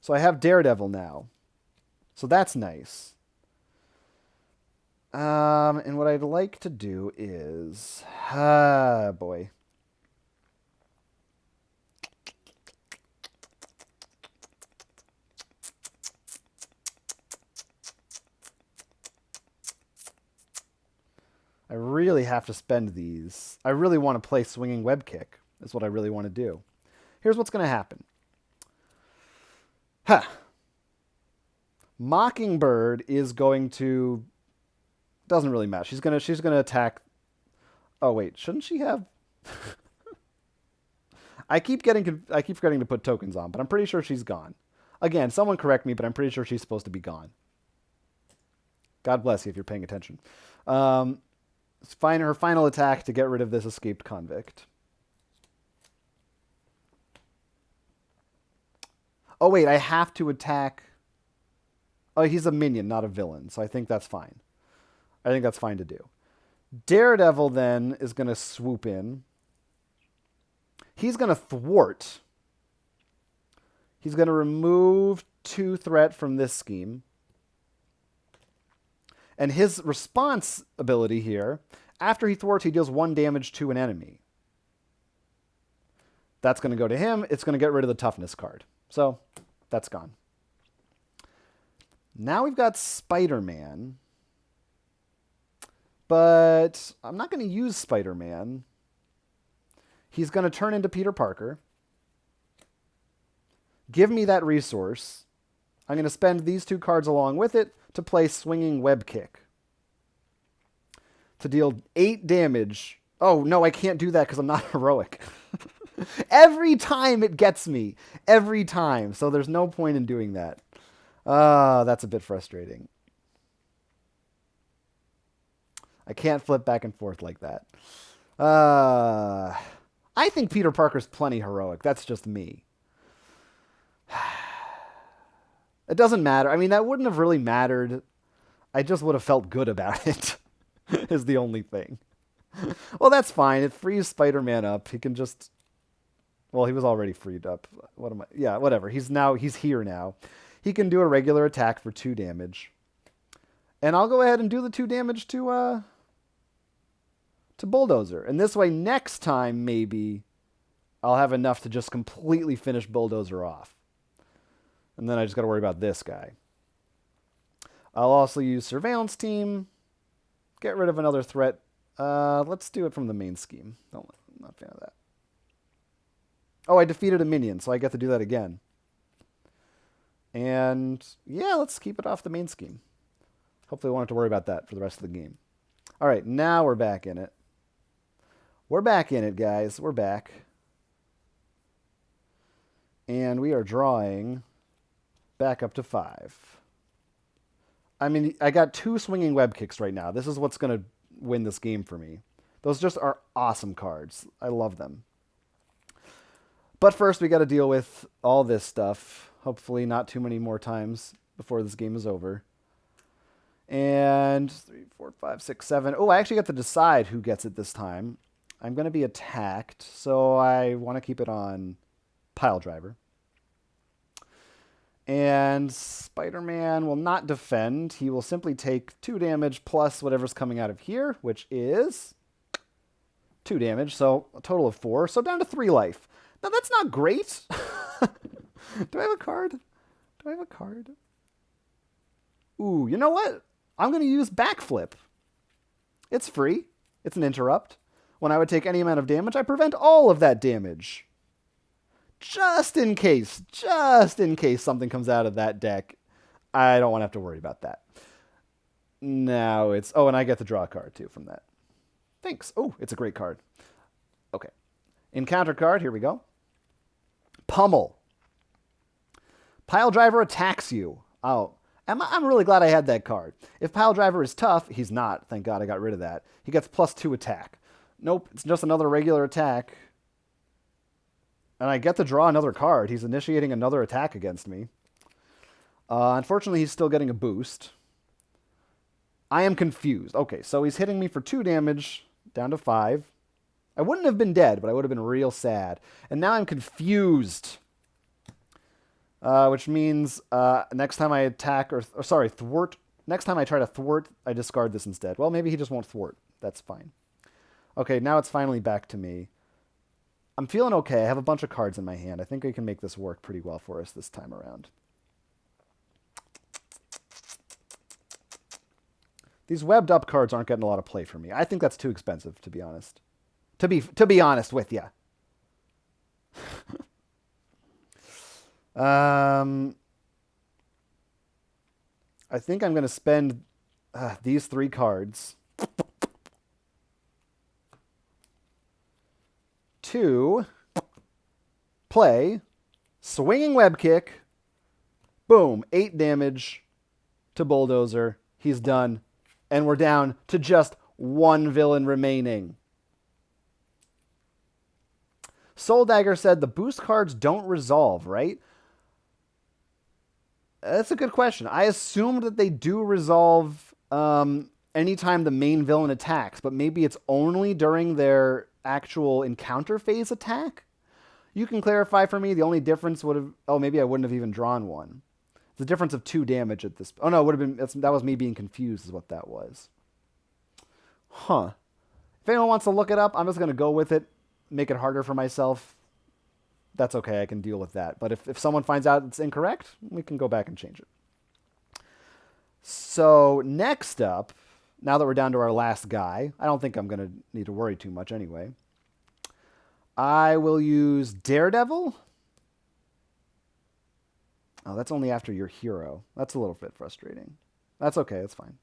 So I have Daredevil now. So that's nice. And what I'd like to do is... boy. I really have to spend these. I really want to play Swinging Web Kick. That's what I really want to do. Here's what's going to happen. Ha! Mockingbird is going to... Doesn't really matter. She's gonna attack... Oh, wait. Shouldn't she have... I keep forgetting to put tokens on, but I'm pretty sure she's gone. Again, someone correct me, but I'm pretty sure she's supposed to be gone. God bless you if you're paying attention. Her final attack to get rid of this escaped convict. Oh, wait, I have to attack... Oh, he's a minion, not a villain, so I think that's fine. I think that's fine to do. Daredevil, then, is going to swoop in. He's going to thwart. He's going to remove 2 threat from this scheme. And his response ability here, after he thwarts, he deals 1 damage to an enemy. That's going to go to him. It's going to get rid of the toughness card. So that's gone. Now we've got Spider-Man. But I'm not going to use Spider-Man. He's going to turn into Peter Parker. Give me that resource. I'm going to spend these 2 cards along with it to play Swinging Web Kick. To deal 8 damage. Oh, no, I can't do that because I'm not heroic. Every time it gets me. Every time. So there's no point in doing that. That's a bit frustrating. I can't flip back and forth like that. I think Peter Parker's plenty heroic. That's just me. It doesn't matter. I mean, that wouldn't have really mattered. I just would have felt good about it, is the only thing. Well, that's fine. It frees Spider-Man up. He can just... Well, he was already freed up. What am I? Yeah, whatever. He's here now. He can do a regular attack for 2 damage. And I'll go ahead and do the 2 damage to Bulldozer. And this way, next time, maybe, I'll have enough to just completely finish Bulldozer off. And then I just got to worry about this guy. I'll also use Surveillance Team. Get rid of another threat. Let's do it from the main scheme. I'm not a fan of that. Oh, I defeated a minion, so I get to do that again. And yeah, let's keep it off the main scheme. Hopefully I won't have to worry about that for the rest of the game. All right, now we're back in it. We're back in it, guys. We're back. And we are drawing back up to 5. I mean, I got 2 Swinging Web Kicks right now. This is what's going to win this game for me. Those just are awesome cards. I love them. But first, we got to deal with all this stuff. Hopefully not too many more times before this game is over. And 3, 4, 5, 6, 7. Oh, I actually get to decide who gets it this time. I'm going to be attacked, so I want to keep it on Pile Driver. And Spider-Man will not defend. He will simply take 2 damage plus whatever's coming out of here, which is 2 damage, so a total of 4. So down to 3 life. Now, that's not great. Do I have a card? Do I have a card? Ooh, you know what? I'm going to use Backflip. It's free. It's an interrupt. When I would take any amount of damage, I prevent all of that damage. Just in case something comes out of that deck, I don't want to have to worry about that. Now it's... Oh, and I get to draw a card, too, from that. Thanks. Oh, it's a great card. Okay. Encounter card, here we go. Pummel. Pile Driver attacks you. Oh, I'm really glad I had that card. If Pile Driver is tough, he's not. Thank God I got rid of that. He gets +2 attack. Nope, it's just another regular attack. And I get to draw another card. He's initiating another attack against me. Unfortunately, he's still getting a boost. I am confused. Okay, so he's hitting me for 2 damage, down to 5. I wouldn't have been dead, but I would have been real sad. And now I'm confused. Which means next time I attack, thwart. Next time I try to thwart, I discard this instead. Well, maybe he just won't thwart. That's fine. Okay, now it's finally back to me. I'm feeling okay. I have a bunch of cards in my hand. I think we can make this work pretty well for us this time around. These webbed up cards aren't getting a lot of play for me. I think that's too expensive, to be honest. To be honest with you. I think I'm going to spend these 3 cards to play Swinging Web Kick. Boom, 8 damage to Bulldozer. He's done. And we're down to just 1 villain remaining. Soul Dagger said the boost cards don't resolve, right? That's a good question. I assumed that they do resolve anytime the main villain attacks, but maybe it's only during their actual encounter phase attack? You can clarify for me. The only difference would have... Oh, maybe I wouldn't have even drawn one. The difference of 2 damage at this... Oh, no, it would have been... That was me being confused is what that was. Huh. If anyone wants to look it up, I'm just going to go with it. Make it harder for myself. That's okay. I can deal with that. But if someone finds out it's incorrect, we can go back and change it. So next up, now that we're down to our last guy, I don't think I'm going to need to worry too much anyway. I will use Daredevil. Oh, that's only after your hero. That's a little bit frustrating. That's okay. That's fine.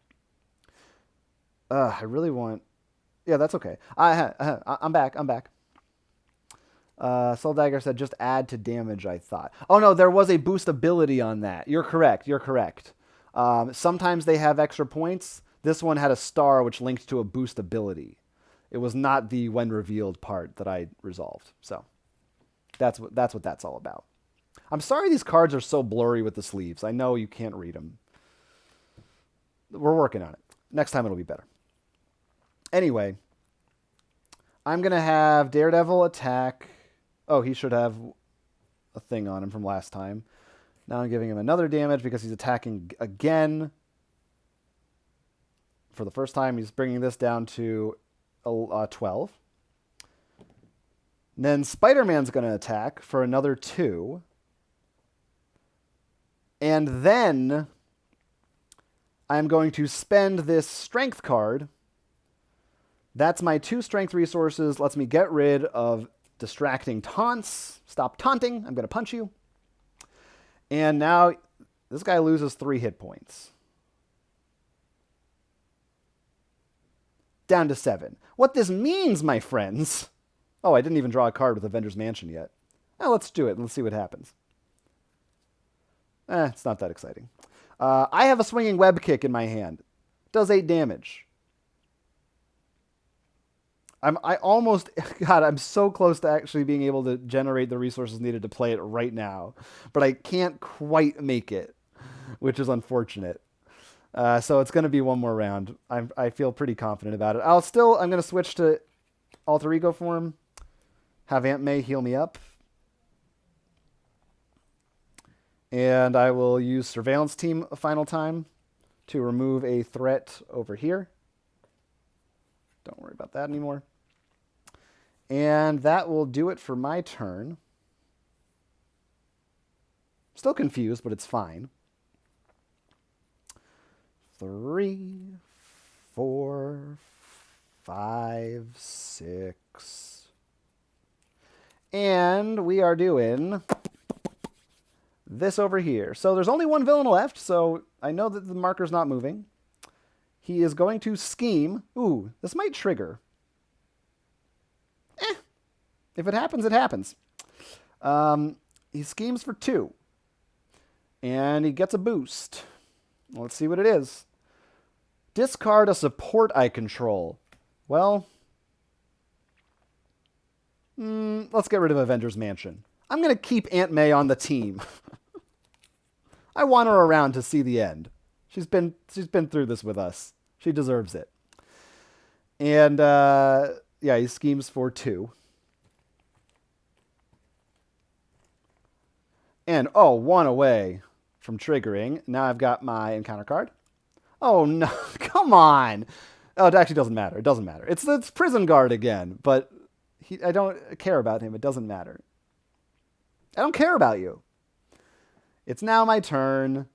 I really want... Yeah, that's okay. I'm back. Soul Dagger said just add to damage, I thought. Oh, no, there was a boost ability on that. You're correct. Sometimes they have extra points. This one had a star which linked to a boost ability. It was not the when revealed part that I resolved. So that's what that's all about. I'm sorry these cards are so blurry with the sleeves. I know you can't read them. We're working on it. Next time it'll be better. Anyway, I'm going to have Daredevil attack. Oh, he should have a thing on him from last time. Now I'm giving him another damage because he's attacking again. For the first time, he's bringing this down to 12. And then Spider-Man's going to attack for another 2. And then I'm going to spend this strength card. That's my 2 strength resources. Lets me get rid of distracting taunts. Stop taunting. I'm going to punch you. And now this guy loses 3 hit points. Down to 7. What this means, my friends... Oh, I didn't even draw a card with Avengers Mansion yet. Well, let's do it and let's see what happens. It's not that exciting. I have a swinging web kick in my hand. Does 8 damage. I almost... God, I'm so close to actually being able to generate the resources needed to play it right now. But I can't quite make it, which is unfortunate. So it's going to be one more round. I feel pretty confident about it. I'm going to switch to Alter Ego form. Have Aunt May heal me up. And I will use Surveillance Team a final time to remove a threat over here. Don't worry about that anymore. And that will do it for my turn. Still confused, but it's fine. 3, 4, 5, 6. And we are doing this over here. So there's only one villain left, so I know that the marker's not moving. He is going to scheme. Ooh, this might trigger. If it happens, it happens. He schemes for 2. And he gets a boost. Let's see what it is. Discard a support I control. Well, let's get rid of Avengers Mansion. I'm going to keep Aunt May on the team. I want her around to see the end. She's been through this with us. She deserves it. And yeah, he schemes for 2. And 1 away from triggering. Now I've got my encounter card. Oh no, come on. Oh, it actually doesn't matter. It doesn't matter. It's Prison Guard again, but I don't care about him. It doesn't matter. I don't care about you. It's now my turn.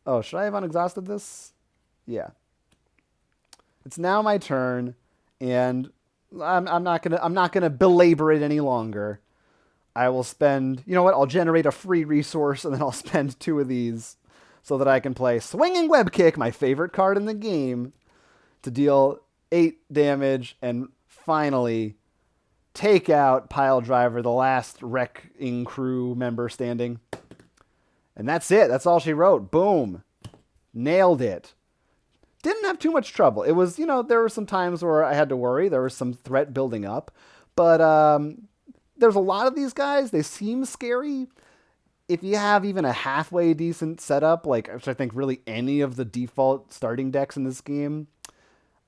Oh, should I have unexhausted this? Yeah. It's now my turn, and I'm not gonna belabor it any longer. I will spend, you know what? I'll generate a free resource, and then I'll spend 2 of these so that I can play Swinging Web Kick, my favorite card in the game, to deal 8 damage and finally take out Pile Driver, the last wrecking crew member standing. And that's it. That's all she wrote. Boom. Nailed it. Didn't have too much trouble. It was, there were some times where I had to worry. There was some threat building up. But there's a lot of these guys. They seem scary. If you have even a halfway decent setup, which I think really any of the default starting decks in this game,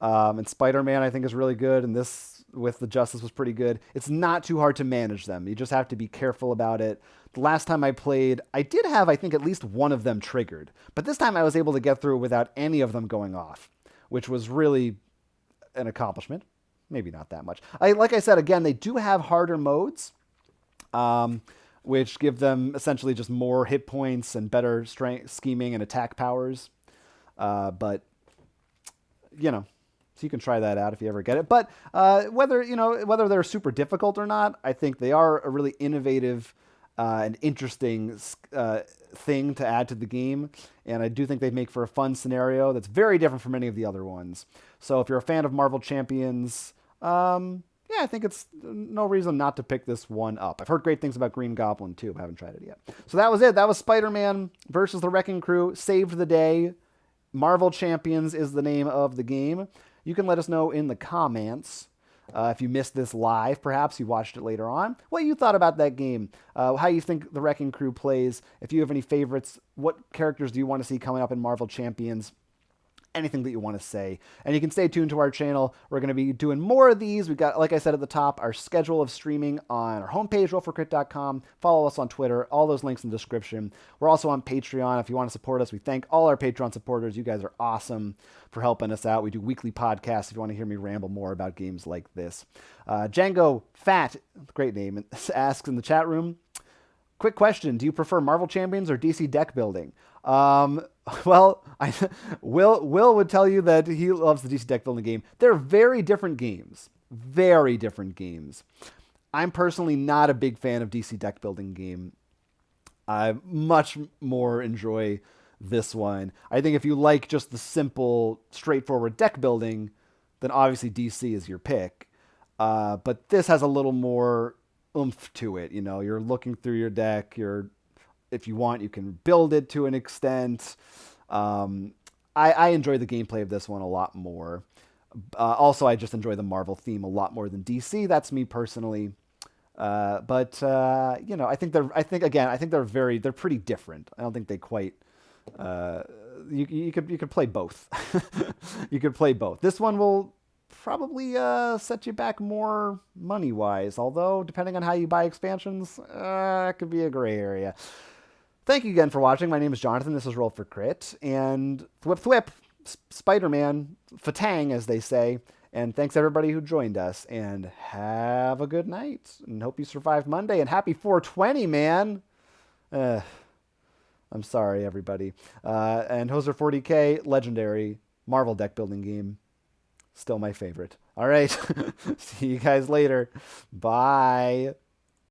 and Spider-Man I think is really good, and this with the Justice was pretty good. It's not too hard to manage them. You just have to be careful about it. The last time I played, I did have, I think, at least one of them triggered. But this time I was able to get through without any of them going off, which was really an accomplishment. Maybe not that much. Like I said, again, they do have harder modes, which give them essentially just more hit points and better strength, scheming, and attack powers. But, you know, so you can try that out if you ever get it. But whether they're super difficult or not, I think they are a really innovative and interesting thing to add to the game. And I do think they make for a fun scenario that's very different from any of the other ones. So if you're a fan of Marvel Champions, yeah, I think it's no reason not to pick this one up. I've heard great things about Green Goblin, too, but I haven't tried it yet. So that was it. That was Spider-Man versus the Wrecking Crew. Saved the day. Marvel Champions is the name of the game. You can let us know in the comments if you missed this live. Perhaps you watched it later on. What you thought about that game. How you think the Wrecking Crew plays. If you have any favorites, what characters do you want to see coming up in Marvel Champions? Anything that you want to say. And you can stay tuned to our channel. We're going to be doing more of these. We've got, like I said at the top, our schedule of streaming on our homepage, rollforcrit.com. Follow us on Twitter. All those links in the description. We're also on Patreon. If you want to support us, we thank all our Patreon supporters. You guys are awesome for helping us out. We do weekly podcasts if you want to hear me ramble more about games like this. Django Fat, great name, asks in the chat room, quick question. Do you prefer Marvel Champions or DC deck building? Well, Will would tell you that he loves the DC deck building game. They're very different games. Very different games. I'm personally not a big fan of DC deck building game. I much more enjoy this one. I think if you like just the simple, straightforward deck building, then obviously DC is your pick. But this has a little more oomph to it. You know, you're looking through your deck, if you want, you can build it to an extent. I enjoy the gameplay of this one a lot more. Also, I just enjoy the Marvel theme a lot more than DC. That's me personally. But I think they're pretty different. I don't think they quite. You could play both. You could play both. This one will probably set you back more money-wise. Although, depending on how you buy expansions, it could be a gray area. Thank you again for watching. My name is Jonathan. This is Roll for Crit. And thwip thwip, Spider-Man, fatang, as they say. And thanks everybody who joined us. And have a good night. And hope you survived Monday. And happy 420, man. I'm sorry, everybody. And Hoser 40K, legendary Marvel deck building game. Still my favorite. All right. See you guys later. Bye.